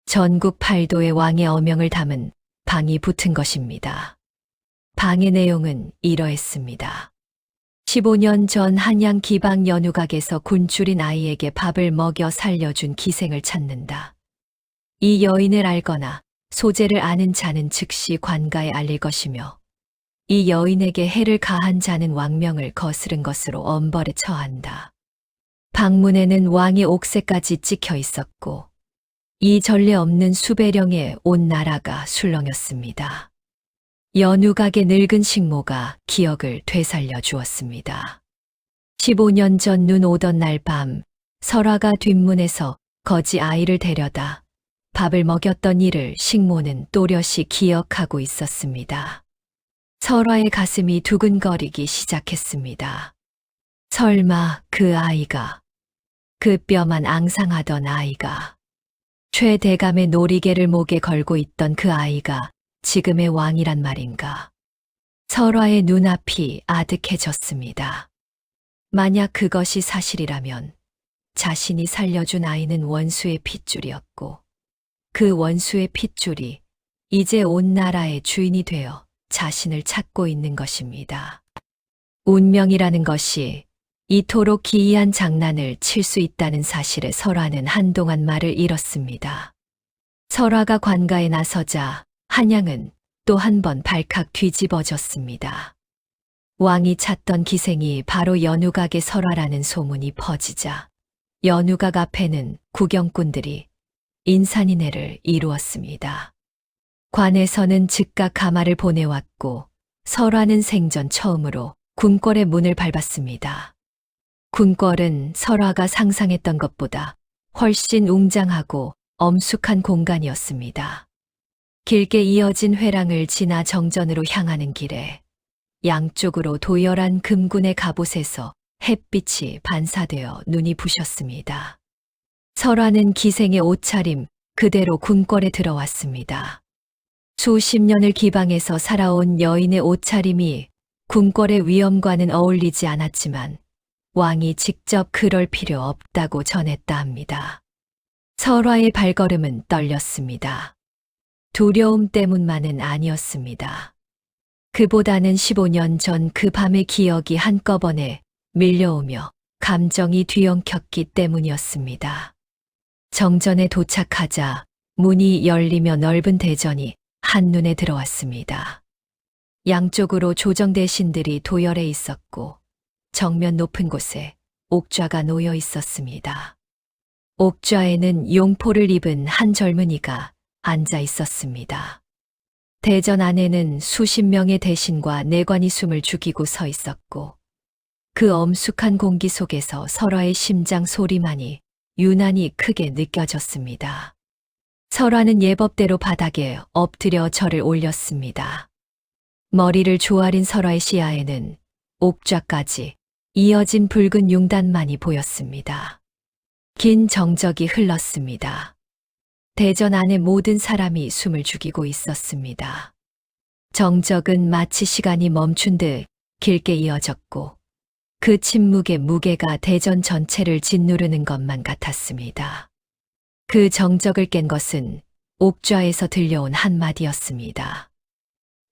전국 8도의 왕의 어명을 담은 방이 붙은 것입니다. 방의 내용은 이러했습니다. 15년 전 한양 기방 연우각에서 곤줄인 아이에게 밥을 먹여 살려준 기생을 찾는다. 이 여인을 알거나 소재를 아는 자는 즉시 관가에 알릴 것이며 이 여인에게 해를 가한 자는 왕명을 거스른 것으로 엄벌에 처한다. 방문에는 왕의 옥새까지 찍혀 있었고 이 전례 없는 수배령에 온 나라가 술렁였습니다. 연우각의 늙은 식모가 기억을 되살려 주었습니다. 15년 전 눈 오던 날 밤 설화가 뒷문에서 거지 아이를 데려다 밥을 먹였던 일을 식모는 또렷이 기억하고 있었습니다. 설화의 가슴이 두근거리기 시작했습니다. 설마 그 아이가, 그 뼈만 앙상하던 아이가, 최대감의 놀이개를 목에 걸고 있던 그 아이가 지금의 왕이란 말인가. 설화의 눈앞이 아득해졌습니다. 만약 그것이 사실이라면 자신이 살려준 아이는 원수의 핏줄이었고 그 원수의 핏줄이 이제 온 나라의 주인이 되어 자신을 찾고 있는 것입니다. 운명이라는 것이 이토록 기이한 장난을 칠 수 있다는 사실에 설화는 한동안 말을 잃었습니다. 설화가 관가에 나서자 한양은 또 한 번 발칵 뒤집어졌습니다. 왕이 찾던 기생이 바로 연우각의 설화라는 소문이 퍼지자 연우각 앞에는 구경꾼들이 인산인해를 이루었습니다. 관에서는 즉각 가마를 보내왔고 설화는 생전 처음으로 궁궐의 문을 밟았습니다. 궁궐은 설화가 상상했던 것보다 훨씬 웅장하고 엄숙한 공간이었습니다. 길게 이어진 회랑을 지나 정전으로 향하는 길에 양쪽으로 도열한 금군의 갑옷에서 햇빛이 반사되어 눈이 부셨습니다. 설화는 기생의 옷차림 그대로 궁궐에 들어왔습니다. 수십 년을 기방에서 살아온 여인의 옷차림이 궁궐의 위엄과는 어울리지 않았지만 왕이 직접 그럴 필요 없다고 전했다 합니다. 설화의 발걸음은 떨렸습니다. 두려움 때문만은 아니었습니다. 그보다는 15년 전 그 밤의 기억이 한꺼번에 밀려오며 감정이 뒤엉켰기 때문이었습니다. 정전에 도착하자 문이 열리며 넓은 대전이 한눈에 들어왔습니다. 양쪽으로 조정대신들이 도열해 있었고 정면 높은 곳에 옥좌가 놓여 있었습니다. 옥좌에는 용포를 입은 한 젊은이가 앉아 있었습니다. 대전 안에는 수십 명의 대신과 내관이 숨을 죽이고 서 있었고 그 엄숙한 공기 속에서 설화의 심장 소리만이 유난히 크게 느껴졌습니다. 설화는 예법대로 바닥에 엎드려 절을 올렸습니다. 머리를 조아린 설화의 시야에는 옥좌까지 이어진 붉은 융단만이 보였습니다. 긴 정적이 흘렀습니다. 대전 안의 모든 사람이 숨을 죽이고 있었습니다. 정적은 마치 시간이 멈춘 듯 길게 이어졌고 그 침묵의 무게가 대전 전체를 짓누르는 것만 같았습니다. 그 정적을 깬 것은 옥좌에서 들려온 한마디였습니다.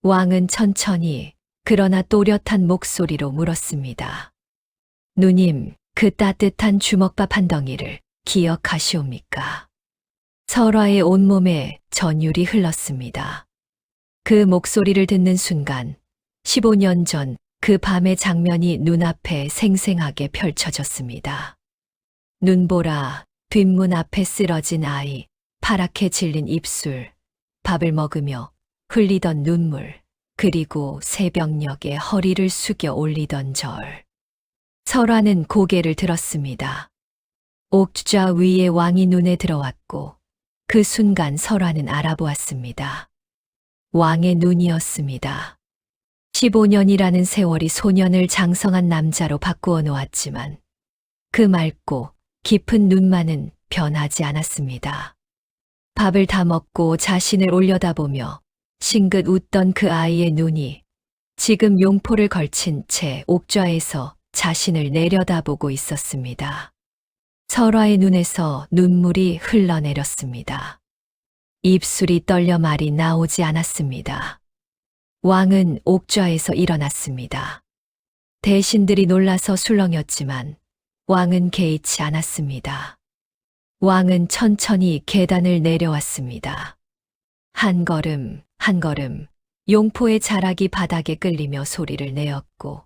왕은 천천히 그러나 또렷한 목소리로 물었습니다. 누님, 그 따뜻한 주먹밥 한 덩이를 기억하시옵니까? 설화의 온몸에 전율이 흘렀습니다. 그 목소리를 듣는 순간 15년 전 그 밤의 장면이 눈앞에 생생하게 펼쳐졌습니다. 눈보라, 뒷문 앞에 쓰러진 아이, 파랗게 질린 입술, 밥을 먹으며 흘리던 눈물, 그리고 새벽녘에 허리를 숙여 올리던 절. 설화는 고개를 들었습니다. 옥좌 위에 왕이 눈에 들어왔고 그 순간 설화는 알아보았습니다. 왕의 눈이었습니다. 15년이라는 세월이 소년을 장성한 남자로 바꾸어 놓았지만 그 맑고 깊은 눈만은 변하지 않았습니다. 밥을 다 먹고 자신을 올려다보며 싱긋 웃던 그 아이의 눈이 지금 용포를 걸친 채 옥좌에서 자신을 내려다보고 있었습니다. 설화의 눈에서 눈물이 흘러내렸습니다. 입술이 떨려 말이 나오지 않았습니다. 왕은 옥좌에서 일어났습니다. 대신들이 놀라서 술렁였지만 왕은 개의치 않았습니다. 왕은 천천히 계단을 내려왔습니다. 한 걸음, 한 걸음, 용포의 자락이 바닥에 끌리며 소리를 내었고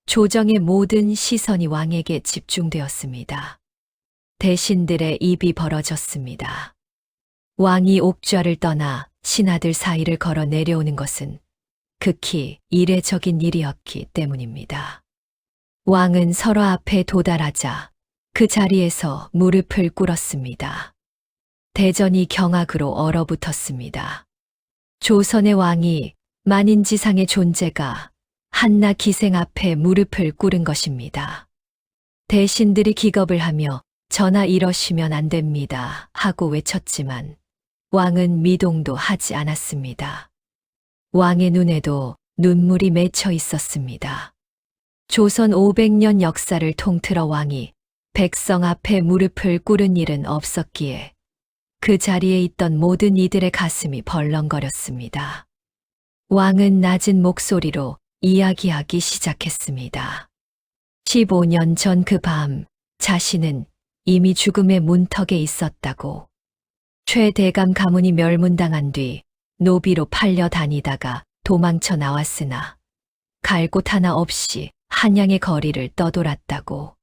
조정의 모든 시선이 왕에게 집중되었습니다. 대신들의 입이 벌어졌습니다. 왕이 옥좌를 떠나 신하들 사이를 걸어 내려오는 것은 극히 이례적인 일이었기 때문입니다. 왕은 설화 앞에 도달하자 그 자리에서 무릎을 꿇었습니다. 대전이 경악으로 얼어붙었습니다. 조선의 왕이 만인지상의 존재가 한나 기생 앞에 무릎을 꿇은 것입니다. 대신들이 기겁을 하며 전하 이러시면 안 됩니다 하고 외쳤지만 왕은 미동도 하지 않았습니다. 왕의 눈에도 눈물이 맺혀 있었습니다. 조선 500년 역사를 통틀어 왕이 백성 앞에 무릎을 꿇은 일은 없었기에 그 자리에 있던 모든 이들의 가슴이 벌렁거렸습니다. 왕은 낮은 목소리로 이야기하기 시작했습니다. 15년 전 그 밤 자신은 이미 죽음의 문턱에 있었다고. 최대감 가문이 멸문당한 뒤 노비로 팔려 다니다가 도망쳐 나왔으나 갈 곳 하나 없이 한양의 거리를 떠돌았다고.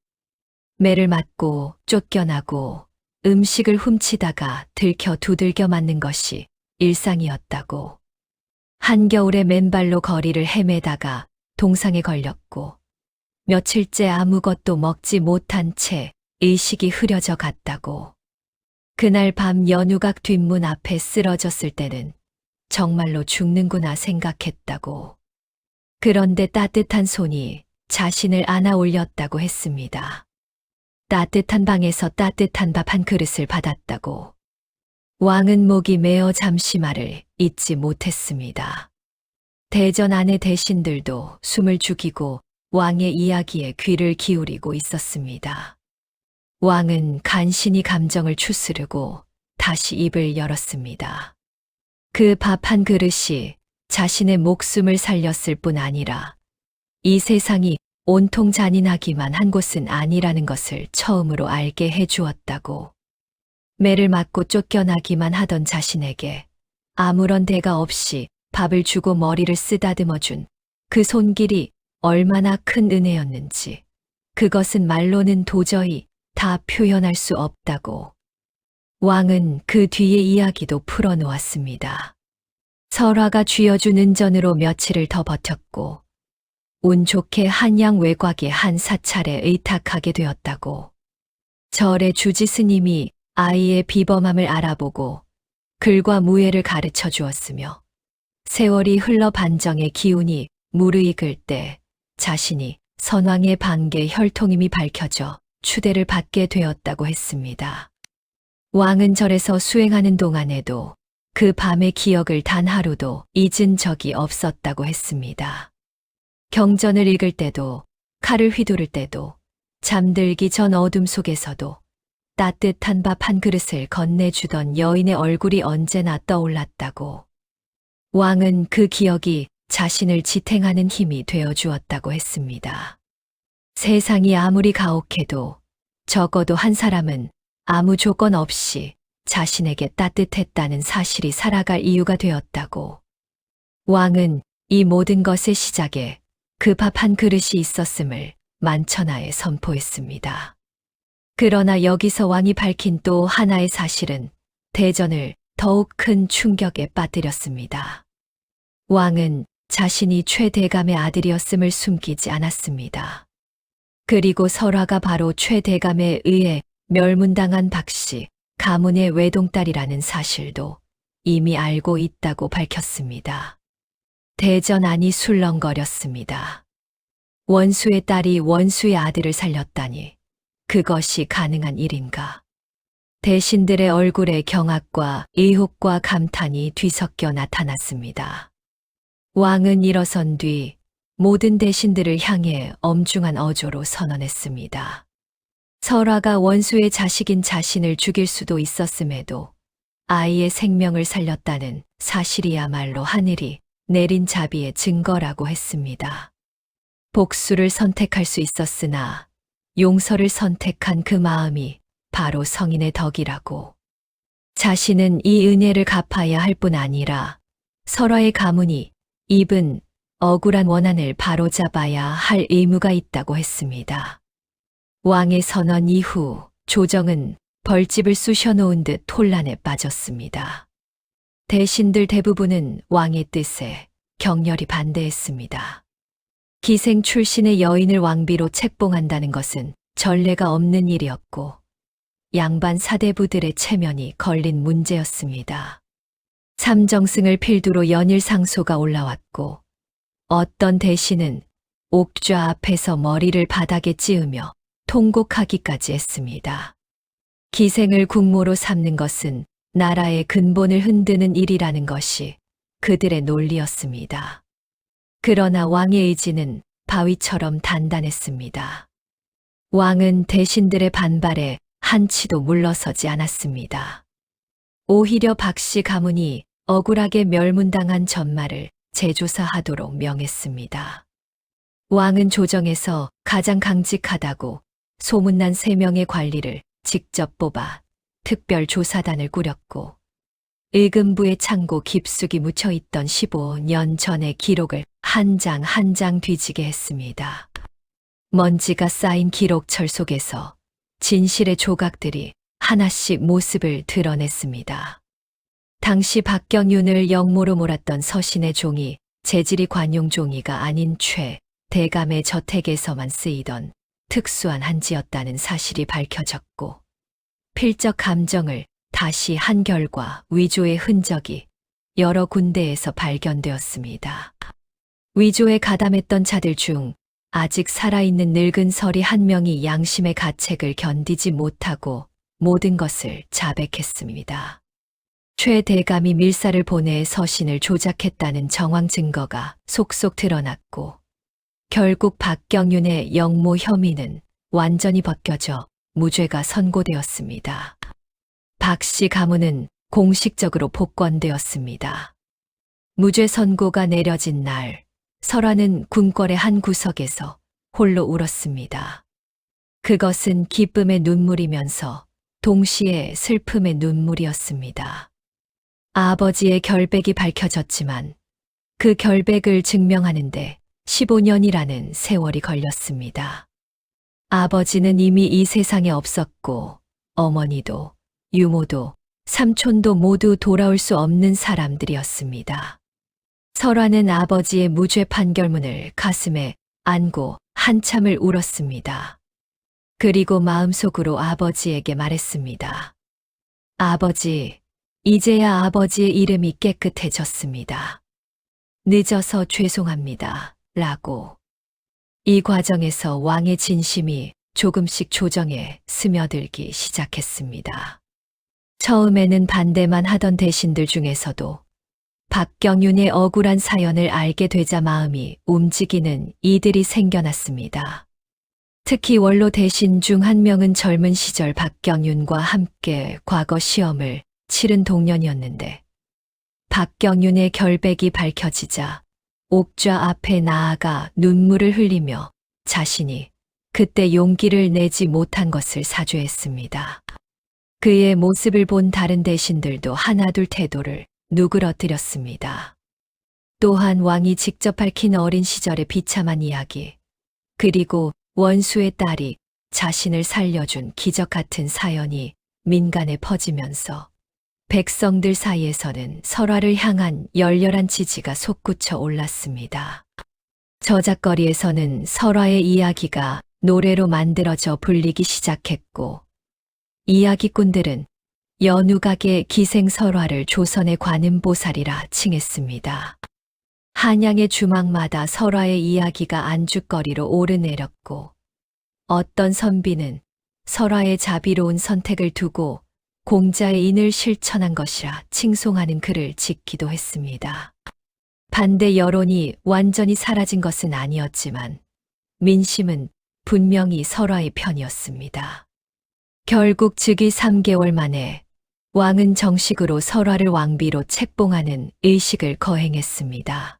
매를 맞고 쫓겨나고 음식을 훔치다가 들켜 두들겨 맞는 것이 일상이었다고. 한겨울에 맨발로 거리를 헤매다가 동상에 걸렸고 며칠째 아무것도 먹지 못한 채 의식이 흐려져 갔다고. 그날 밤 연우각 뒷문 앞에 쓰러졌을 때는 정말로 죽는구나 생각했다고. 그런데 따뜻한 손이 자신을 안아 올렸다고 했습니다. 따뜻한 방에서 따뜻한 밥 한 그릇을 받았다고. 왕은 목이 메어 잠시말을 잊지 못했습니다. 대전 안의 대신들도 숨을 죽이고 왕의 이야기에 귀를 기울이고 있었습니다. 왕은 간신히 감정을 추스르고 다시 입을 열었습니다. 그 밥 한 그릇이 자신의 목숨을 살렸을 뿐 아니라 이 세상이 온통 잔인하기만 한 곳은 아니라는 것을 처음으로 알게 해주었다고. 매를 맞고 쫓겨나기만 하던 자신에게 아무런 대가 없이 밥을 주고 머리를 쓰다듬어준 그 손길이 얼마나 큰 은혜였는지 그것은 말로는 도저히 다 표현할 수 없다고. 왕은 그 뒤의 이야기도 풀어놓았습니다. 설화가 쥐어준 은전으로 며칠을 더 버텼고 운 좋게 한양 외곽의 한 사찰에 의탁하게 되었다고. 절의 주지 스님이 아이의 비범함을 알아보고 글과 무예를 가르쳐 주었으며 세월이 흘러 반정의 기운이 무르익을 때 자신이 선왕의 반계 혈통임이 밝혀져 추대를 받게 되었다고 했습니다. 왕은 절에서 수행하는 동안에도 그 밤의 기억을 단 하루도 잊은 적이 없었다고 했습니다. 경전을 읽을 때도, 칼을 휘두를 때도, 잠들기 전 어둠 속에서도 따뜻한 밥 한 그릇을 건네주던 여인의 얼굴이 언제나 떠올랐다고. 왕은 그 기억이 자신을 지탱하는 힘이 되어 주었다고 했습니다. 세상이 아무리 가혹해도 적어도 한 사람은 아무 조건 없이 자신에게 따뜻했다는 사실이 살아갈 이유가 되었다고. 왕은 이 모든 것의 시작에 그 밥 한 그릇이 있었음을 만천하에 선포했습니다. 그러나 여기서 왕이 밝힌 또 하나의 사실은 대전을 더욱 큰 충격에 빠뜨렸습니다. 왕은 자신이 최대감의 아들이었음을 숨기지 않았습니다. 그리고 설화가 바로 최대감에 의해 멸문당한 박씨 가문의 외동딸이라는 사실도 이미 알고 있다고 밝혔습니다. 대전 안이 술렁거렸습니다. 원수의 딸이 원수의 아들을 살렸다니 그것이 가능한 일인가. 대신들의 얼굴에 경악과 의혹과 감탄이 뒤섞여 나타났습니다. 왕은 일어선 뒤 모든 대신들을 향해 엄중한 어조로 선언했습니다. 설화가 원수의 자식인 자신을 죽일 수도 있었음에도 아이의 생명을 살렸다는 사실이야말로 하늘이 내린 자비의 증거라고 했습니다. 복수를 선택할 수 있었으나 용서를 선택한 그 마음이 바로 성인의 덕이라고. 자신은 이 은혜를 갚아야 할 뿐 아니라 설화의 가문이 입은 억울한 원한을 바로잡아야 할 의무가 있다고 했습니다. 왕의 선언 이후 조정은 벌집을 쑤셔놓은 듯 혼란에 빠졌습니다. 대신들 대부분은 왕의 뜻에 격렬히 반대했습니다. 기생 출신의 여인을 왕비로 책봉한다는 것은 전례가 없는 일이었고 양반 사대부들의 체면이 걸린 문제였습니다. 삼정승을 필두로 연일 상소가 올라왔고 어떤 대신은 옥좌 앞에서 머리를 바닥에 찌으며 통곡하기까지 했습니다. 기생을 국모로 삼는 것은 나라의 근본을 흔드는 일이라는 것이 그들의 논리였습니다. 그러나 왕의 의지는 바위처럼 단단했습니다. 왕은 대신들의 반발에 한치도 물러서지 않았습니다. 오히려 박씨 가문이 억울하게 멸문당한 전말을 재조사하도록 명했습니다. 왕은 조정에서 가장 강직하다고 소문난 3명의 관리를 직접 뽑아 특별조사단을 꾸렸고 의금부의 창고 깊숙이 묻혀있던 15년 전의 기록을 한 장 한 장 뒤지게 했습니다. 먼지가 쌓인 기록철 속에서 진실의 조각들이 하나씩 모습을 드러냈습니다. 당시 박경윤을 영모로 몰았던 서신의 종이 재질이 관용 종이가 아닌 최 대감의 저택에서만 쓰이던 특수한 한지였다는 사실이 밝혀졌고, 필적 감정을 다시 한결과 위조의 흔적이 여러 군데에서 발견되었습니다. 위조에 가담했던 자들 중 아직 살아있는 늙은 서리 한 명이 양심의 가책을 견디지 못하고 모든 것을 자백했습니다. 최 대감이 밀사를 보내 서신을 조작했다는 정황 증거가 속속 드러났고, 결국 박경윤의 영모 혐의는 완전히 벗겨져 무죄가 선고되었습니다. 박 씨 가문은 공식적으로 복권되었습니다. 무죄 선고가 내려진 날, 설화는 궁궐의 한 구석에서 홀로 울었습니다. 그것은 기쁨의 눈물이면서 동시에 슬픔의 눈물이었습니다. 아버지의 결백이 밝혀졌지만 그 결백을 증명하는데 15년이라는 세월이 걸렸습니다. 아버지는 이미 이 세상에 없었고, 어머니도, 유모도, 삼촌도 모두 돌아올 수 없는 사람들이었습니다. 설화는 아버지의 무죄 판결문을 가슴에 안고 한참을 울었습니다. 그리고 마음속으로 아버지에게 말했습니다. 아버지, 이제야 아버지의 이름이 깨끗해졌습니다. 늦어서 죄송합니다. 라고. 이 과정에서 왕의 진심이 조금씩 조정에 스며들기 시작했습니다. 처음에는 반대만 하던 대신들 중에서도 박경윤의 억울한 사연을 알게 되자 마음이 움직이는 이들이 생겨났습니다. 특히 원로 대신 중 한 명은 젊은 시절 박경윤과 함께 과거 시험을 치른 동년이었는데, 박경윤의 결백이 밝혀지자 옥좌 앞에 나아가 눈물을 흘리며 자신이 그때 용기를 내지 못한 것을 사죄했습니다. 그의 모습을 본 다른 대신들도 하나둘 태도를 누그러뜨렸습니다. 또한 왕이 직접 밝힌 어린 시절의 비참한 이야기, 그리고 원수의 딸이 자신을 살려준 기적 같은 사연이 민간에 퍼지면서 백성들 사이에서는 설화를 향한 열렬한 지지가 솟구쳐 올랐습니다. 저작거리에서는 설화의 이야기가 노래로 만들어져 불리기 시작했고, 이야기꾼들은 연우각의 기생설화를 조선의 관음보살이라 칭했습니다. 한양의 주막마다 설화의 이야기가 안주거리로 오르내렸고, 어떤 선비는 설화의 자비로운 선택을 두고 공자의 인을 실천한 것이라 칭송하는 글을 짓기도 했습니다. 반대 여론이 완전히 사라진 것은 아니었지만 민심은 분명히 설화의 편이었습니다. 결국 즉위 3개월 만에 왕은 정식으로 설화를 왕비로 책봉하는 의식을 거행했습니다.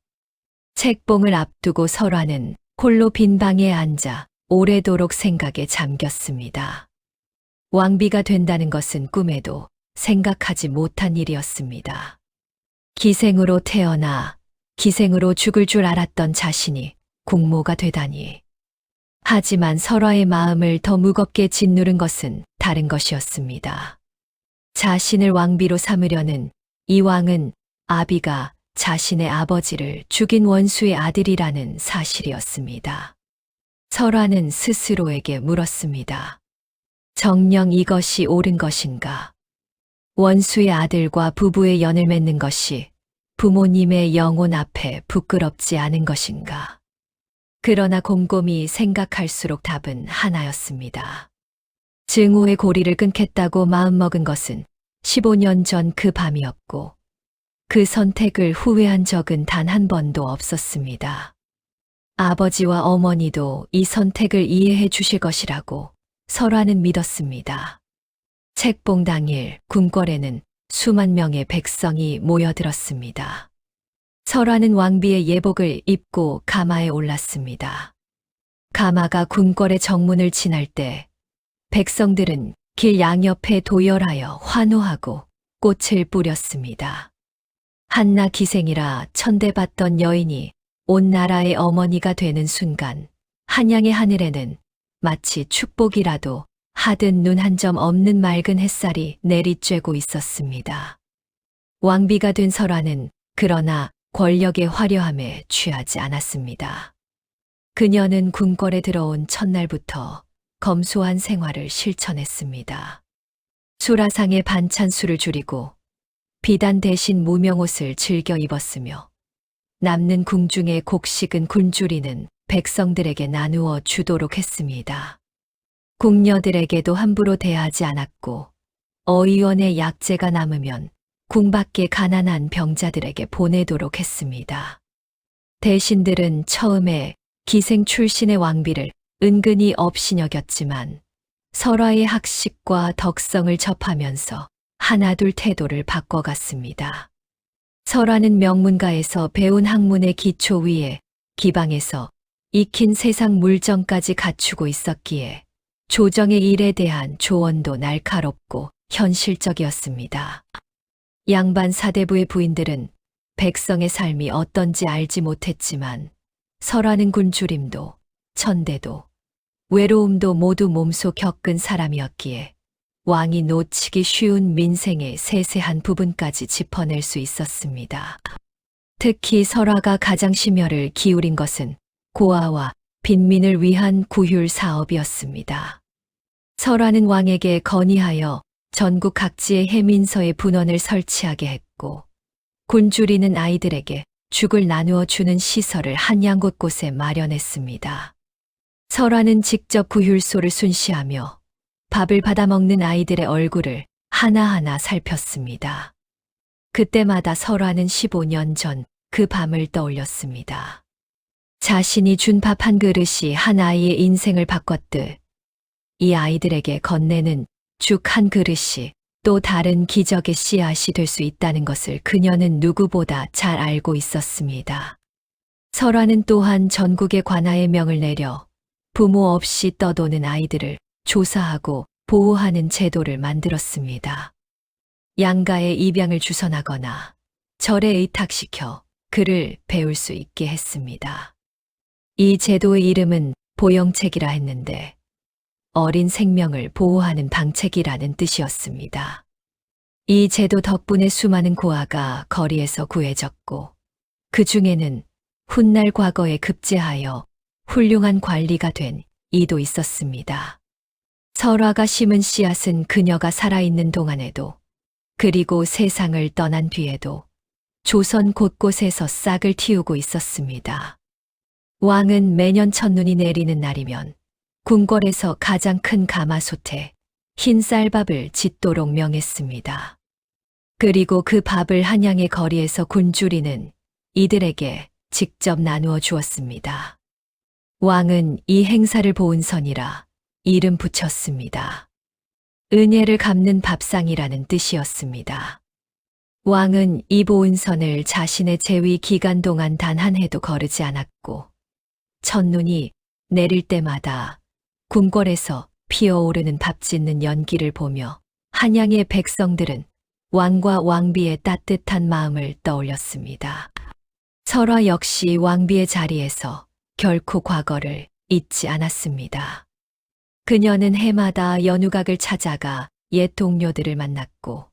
책봉을 앞두고 설화는 홀로 빈 방에 앉아 오래도록 생각에 잠겼습니다. 왕비가 된다는 것은 꿈에도 생각하지 못한 일이었습니다. 기생으로 태어나 기생으로 죽을 줄 알았던 자신이 국모가 되다니. 하지만 설화의 마음을 더 무겁게 짓누른 것은 다른 것이었습니다. 자신을 왕비로 삼으려는 이 왕은 아비가 자신의 아버지를 죽인 원수의 아들이라는 사실이었습니다. 설화는 스스로에게 물었습니다. 정녕 이것이 옳은 것인가? 원수의 아들과 부부의 연을 맺는 것이 부모님의 영혼 앞에 부끄럽지 않은 것인가? 그러나 곰곰이 생각할수록 답은 하나였습니다. 증오의 고리를 끊겠다고 마음먹은 것은 15년 전 그 밤이었고, 그 선택을 후회한 적은 단 한 번도 없었습니다. 아버지와 어머니도 이 선택을 이해해 주실 것이라고 설화는 믿었습니다. 책봉 당일 궁궐에는 수만 명의 백성이 모여들었습니다. 설화는 왕비의 예복을 입고 가마에 올랐습니다. 가마가 궁궐의 정문을 지날 때 백성들은 길 양옆에 도열하여 환호하고 꽃을 뿌렸습니다. 한나 기생이라 천대받던 여인이 온 나라의 어머니가 되는 순간 한양의 하늘에는 마치 축복이라도 하듯 눈 한 점 없는 맑은 햇살이 내리쬐고 있었습니다. 왕비가 된 설화는 그러나 권력의 화려함에 취하지 않았습니다. 그녀는 궁궐에 들어온 첫날부터 검소한 생활을 실천했습니다. 수라상의 반찬수를 줄이고 비단 대신 무명옷을 즐겨 입었으며 남는 궁중의 곡식은 굶주리는 백성들에게 나누어 주도록 했습니다. 궁녀들에게도 함부로 대하지 않았고 어의원의 약재가 남으면 궁 밖의 가난한 병자들에게 보내도록 했습니다. 대신들은 처음에 기생 출신의 왕비를 은근히 업신여겼지만 설화의 학식과 덕성을 접하면서 하나둘 태도를 바꿔갔습니다. 설화는 명문가에서 배운 학문의 기초 위에 기방에서 익힌 세상 물정까지 갖추고 있었기에 조정의 일에 대한 조언도 날카롭고 현실적이었습니다. 양반 사대부의 부인들은 백성의 삶이 어떤지 알지 못했지만 설화는 굶주림도 천대도 외로움도 모두 몸소 겪은 사람이었기에 왕이 놓치기 쉬운 민생의 세세한 부분까지 짚어낼 수 있었습니다. 특히 설화가 가장 심혈을 기울인 것은 고아와 빈민을 위한 구휼 사업이었습니다. 설화는 왕에게 건의하여 전국 각지의 해민서의 분원을 설치하게 했고 굶주리는 아이들에게 죽을 나누어 주는 시설을 한양 곳곳에 마련했습니다. 설화는 직접 구휼소를 순시하며 밥을 받아먹는 아이들의 얼굴을 하나하나 살폈습니다. 그때마다 설화는 15년 전 그 밤을 떠올렸습니다. 자신이 준 밥 한 그릇이 한 아이의 인생을 바꿨듯 이 아이들에게 건네는 죽 한 그릇이 또 다른 기적의 씨앗이 될 수 있다는 것을 그녀는 누구보다 잘 알고 있었습니다. 설화는 또한 전국의 관아의 명을 내려 부모 없이 떠도는 아이들을 조사하고 보호하는 제도를 만들었습니다. 양가에 입양을 주선하거나 절에 의탁시켜 그를 배울 수 있게 했습니다. 이 제도의 이름은 보영책이라 했는데 어린 생명을 보호하는 방책이라는 뜻이었습니다. 이 제도 덕분에 수많은 고아가 거리에서 구해졌고 그 중에는 훗날 과거에 급제하여 훌륭한 관리가 된 이도 있었습니다. 설화가 심은 씨앗은 그녀가 살아있는 동안에도 그리고 세상을 떠난 뒤에도 조선 곳곳에서 싹을 틔우고 있었습니다. 왕은 매년 첫눈이 내리는 날이면 궁궐에서 가장 큰 가마솥에 흰 쌀밥을 짓도록 명했습니다. 그리고 그 밥을 한양의 거리에서 굶주리는 이들에게 직접 나누어 주었습니다. 왕은 이 행사를 보은선이라 이름 붙였습니다. 은혜를 갚는 밥상이라는 뜻이었습니다. 왕은 이 보은선을 자신의 재위 기간 동안 단 한 해도 거르지 않았고 첫눈이 내릴 때마다 궁궐에서 피어오르는 밥 짓는 연기를 보며 한양의 백성들은 왕과 왕비의 따뜻한 마음을 떠올렸습니다. 설화 역시 왕비의 자리에서 결코 과거를 잊지 않았습니다. 그녀는 해마다 연우각을 찾아가 옛 동료들을 만났고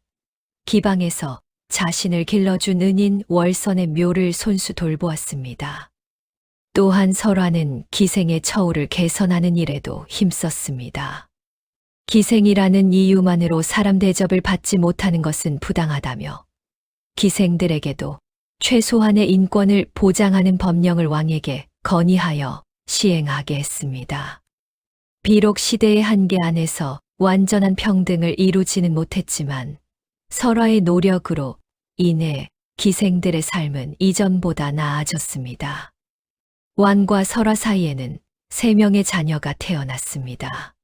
기방에서 자신을 길러준 은인 월선의 묘를 손수 돌보았습니다. 또한 설화는 기생의 처우를 개선하는 일에도 힘썼습니다. 기생이라는 이유만으로 사람 대접을 받지 못하는 것은 부당하다며 기생들에게도 최소한의 인권을 보장하는 법령을 왕에게 건의하여 시행하게 했습니다. 비록 시대의 한계 안에서 완전한 평등을 이루지는 못했지만 설화의 노력으로 인해 기생들의 삶은 이전보다 나아졌습니다. 왕과 설화 사이에는 3명의 자녀가 태어났습니다.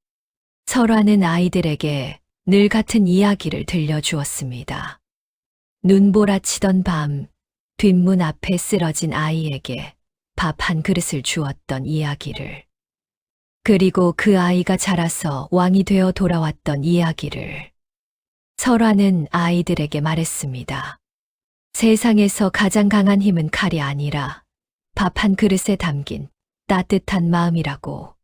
설화는 아이들에게 늘 같은 이야기를 들려주었습니다. 눈보라치던 밤, 뒷문 앞에 쓰러진 아이에게 밥 한 그릇을 주었던 이야기를, 그리고 그 아이가 자라서 왕이 되어 돌아왔던 이야기를 설화는 아이들에게 말했습니다. 세상에서 가장 강한 힘은 칼이 아니라 밥 한 그릇에 담긴 따뜻한 마음이라고.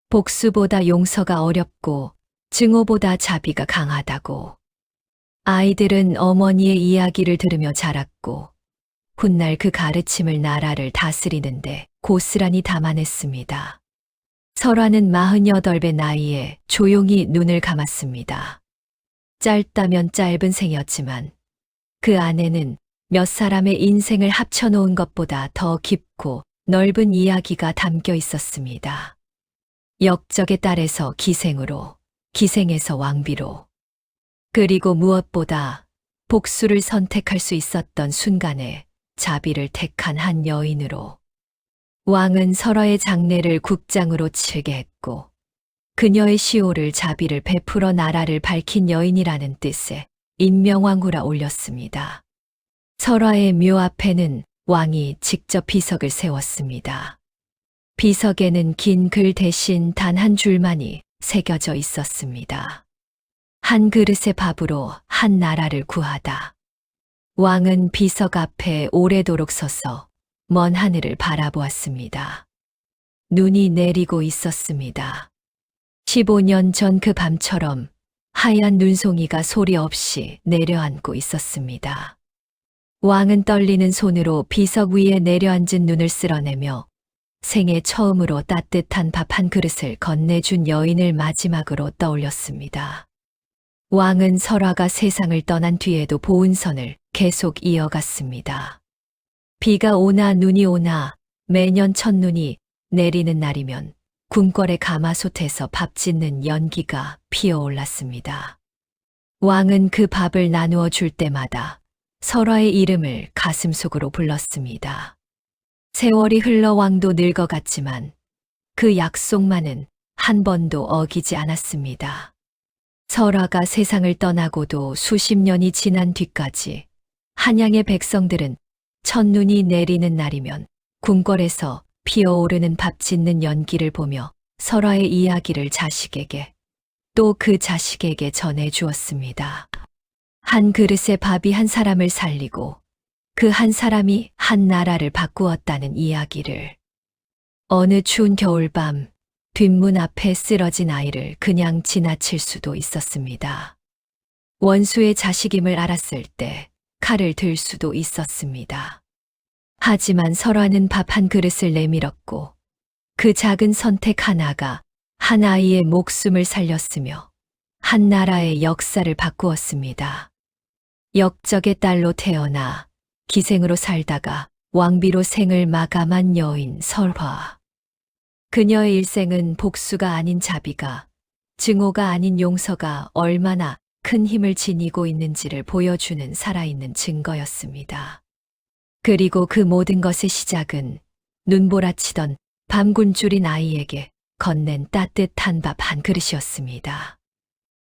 복수보다 용서가 어렵고 증오보다 자비가 강하다고. 아이들은 어머니의 이야기를 들으며 자랐고 훗날 그 가르침을 나라를 다스리는데 고스란히 담아냈습니다. 설화는 48배 나이에 조용히 눈을 감았습니다. 짧다면 짧은 생이었지만 그 안에는 몇 사람의 인생을 합쳐놓은 것보다 더 깊고 넓은 이야기가 담겨 있었습니다. 역적의 딸에서 기생으로, 기생에서 왕비로, 그리고 무엇보다 복수를 선택할 수 있었던 순간에 자비를 택한 한 여인으로. 왕은 설화의 장례를 국장으로 치르게 했고 그녀의 시호를 자비를 베풀어 나라를 밝힌 여인이라는 뜻의 임명왕후라 올렸습니다. 설화의 묘 앞에는 왕이 직접 비석을 세웠습니다. 비석에는 긴 글 대신 단 한 줄만이 새겨져 있었습니다. 한 그릇의 밥으로 한 나라를 구하다. 왕은 비석 앞에 오래도록 서서 먼 하늘을 바라보았습니다. 눈이 내리고 있었습니다. 15년 전 그 밤처럼 하얀 눈송이가 소리 없이 내려앉고 있었습니다. 왕은 떨리는 손으로 비석 위에 내려앉은 눈을 쓸어내며 생애 처음으로 따뜻한 밥 한 그릇을 건네준 여인을 마지막으로 떠올렸습니다. 왕은 설화가 세상을 떠난 뒤에도 보은선을 계속 이어갔습니다. 비가 오나 눈이 오나 매년 첫눈이 내리는 날이면 궁궐의 가마솥에서 밥 짓는 연기가 피어올랐습니다. 왕은 그 밥을 나누어 줄 때마다 설화의 이름을 가슴속으로 불렀습니다. 세월이 흘러 왕도 늙어갔지만 그 약속만은 한 번도 어기지 않았습니다. 설화가 세상을 떠나고도 수십 년이 지난 뒤까지 한양의 백성들은 첫눈이 내리는 날이면 궁궐에서 피어오르는 밥 짓는 연기를 보며 설화의 이야기를 자식에게 또 그 자식에게 전해 주었습니다. 한 그릇의 밥이 한 사람을 살리고 그 한 사람이 한 나라를 바꾸었다는 이야기를. 어느 추운 겨울밤 뒷문 앞에 쓰러진 아이를 그냥 지나칠 수도 있었습니다. 원수의 자식임을 알았을 때 칼을 들 수도 있었습니다. 하지만 설화는 밥 한 그릇을 내밀었고 그 작은 선택 하나가 한 아이의 목숨을 살렸으며 한 나라의 역사를 바꾸었습니다. 역적의 딸로 태어나 기생으로 살다가 왕비로 생을 마감한 여인 설화. 그녀의 일생은 복수가 아닌 자비가, 증오가 아닌 용서가 얼마나 큰 힘을 지니고 있는지를 보여주는 살아있는 증거였습니다. 그리고 그 모든 것의 시작은 눈보라치던 밤군줄인 아이에게 건넨 따뜻한 밥 한 그릇이었습니다.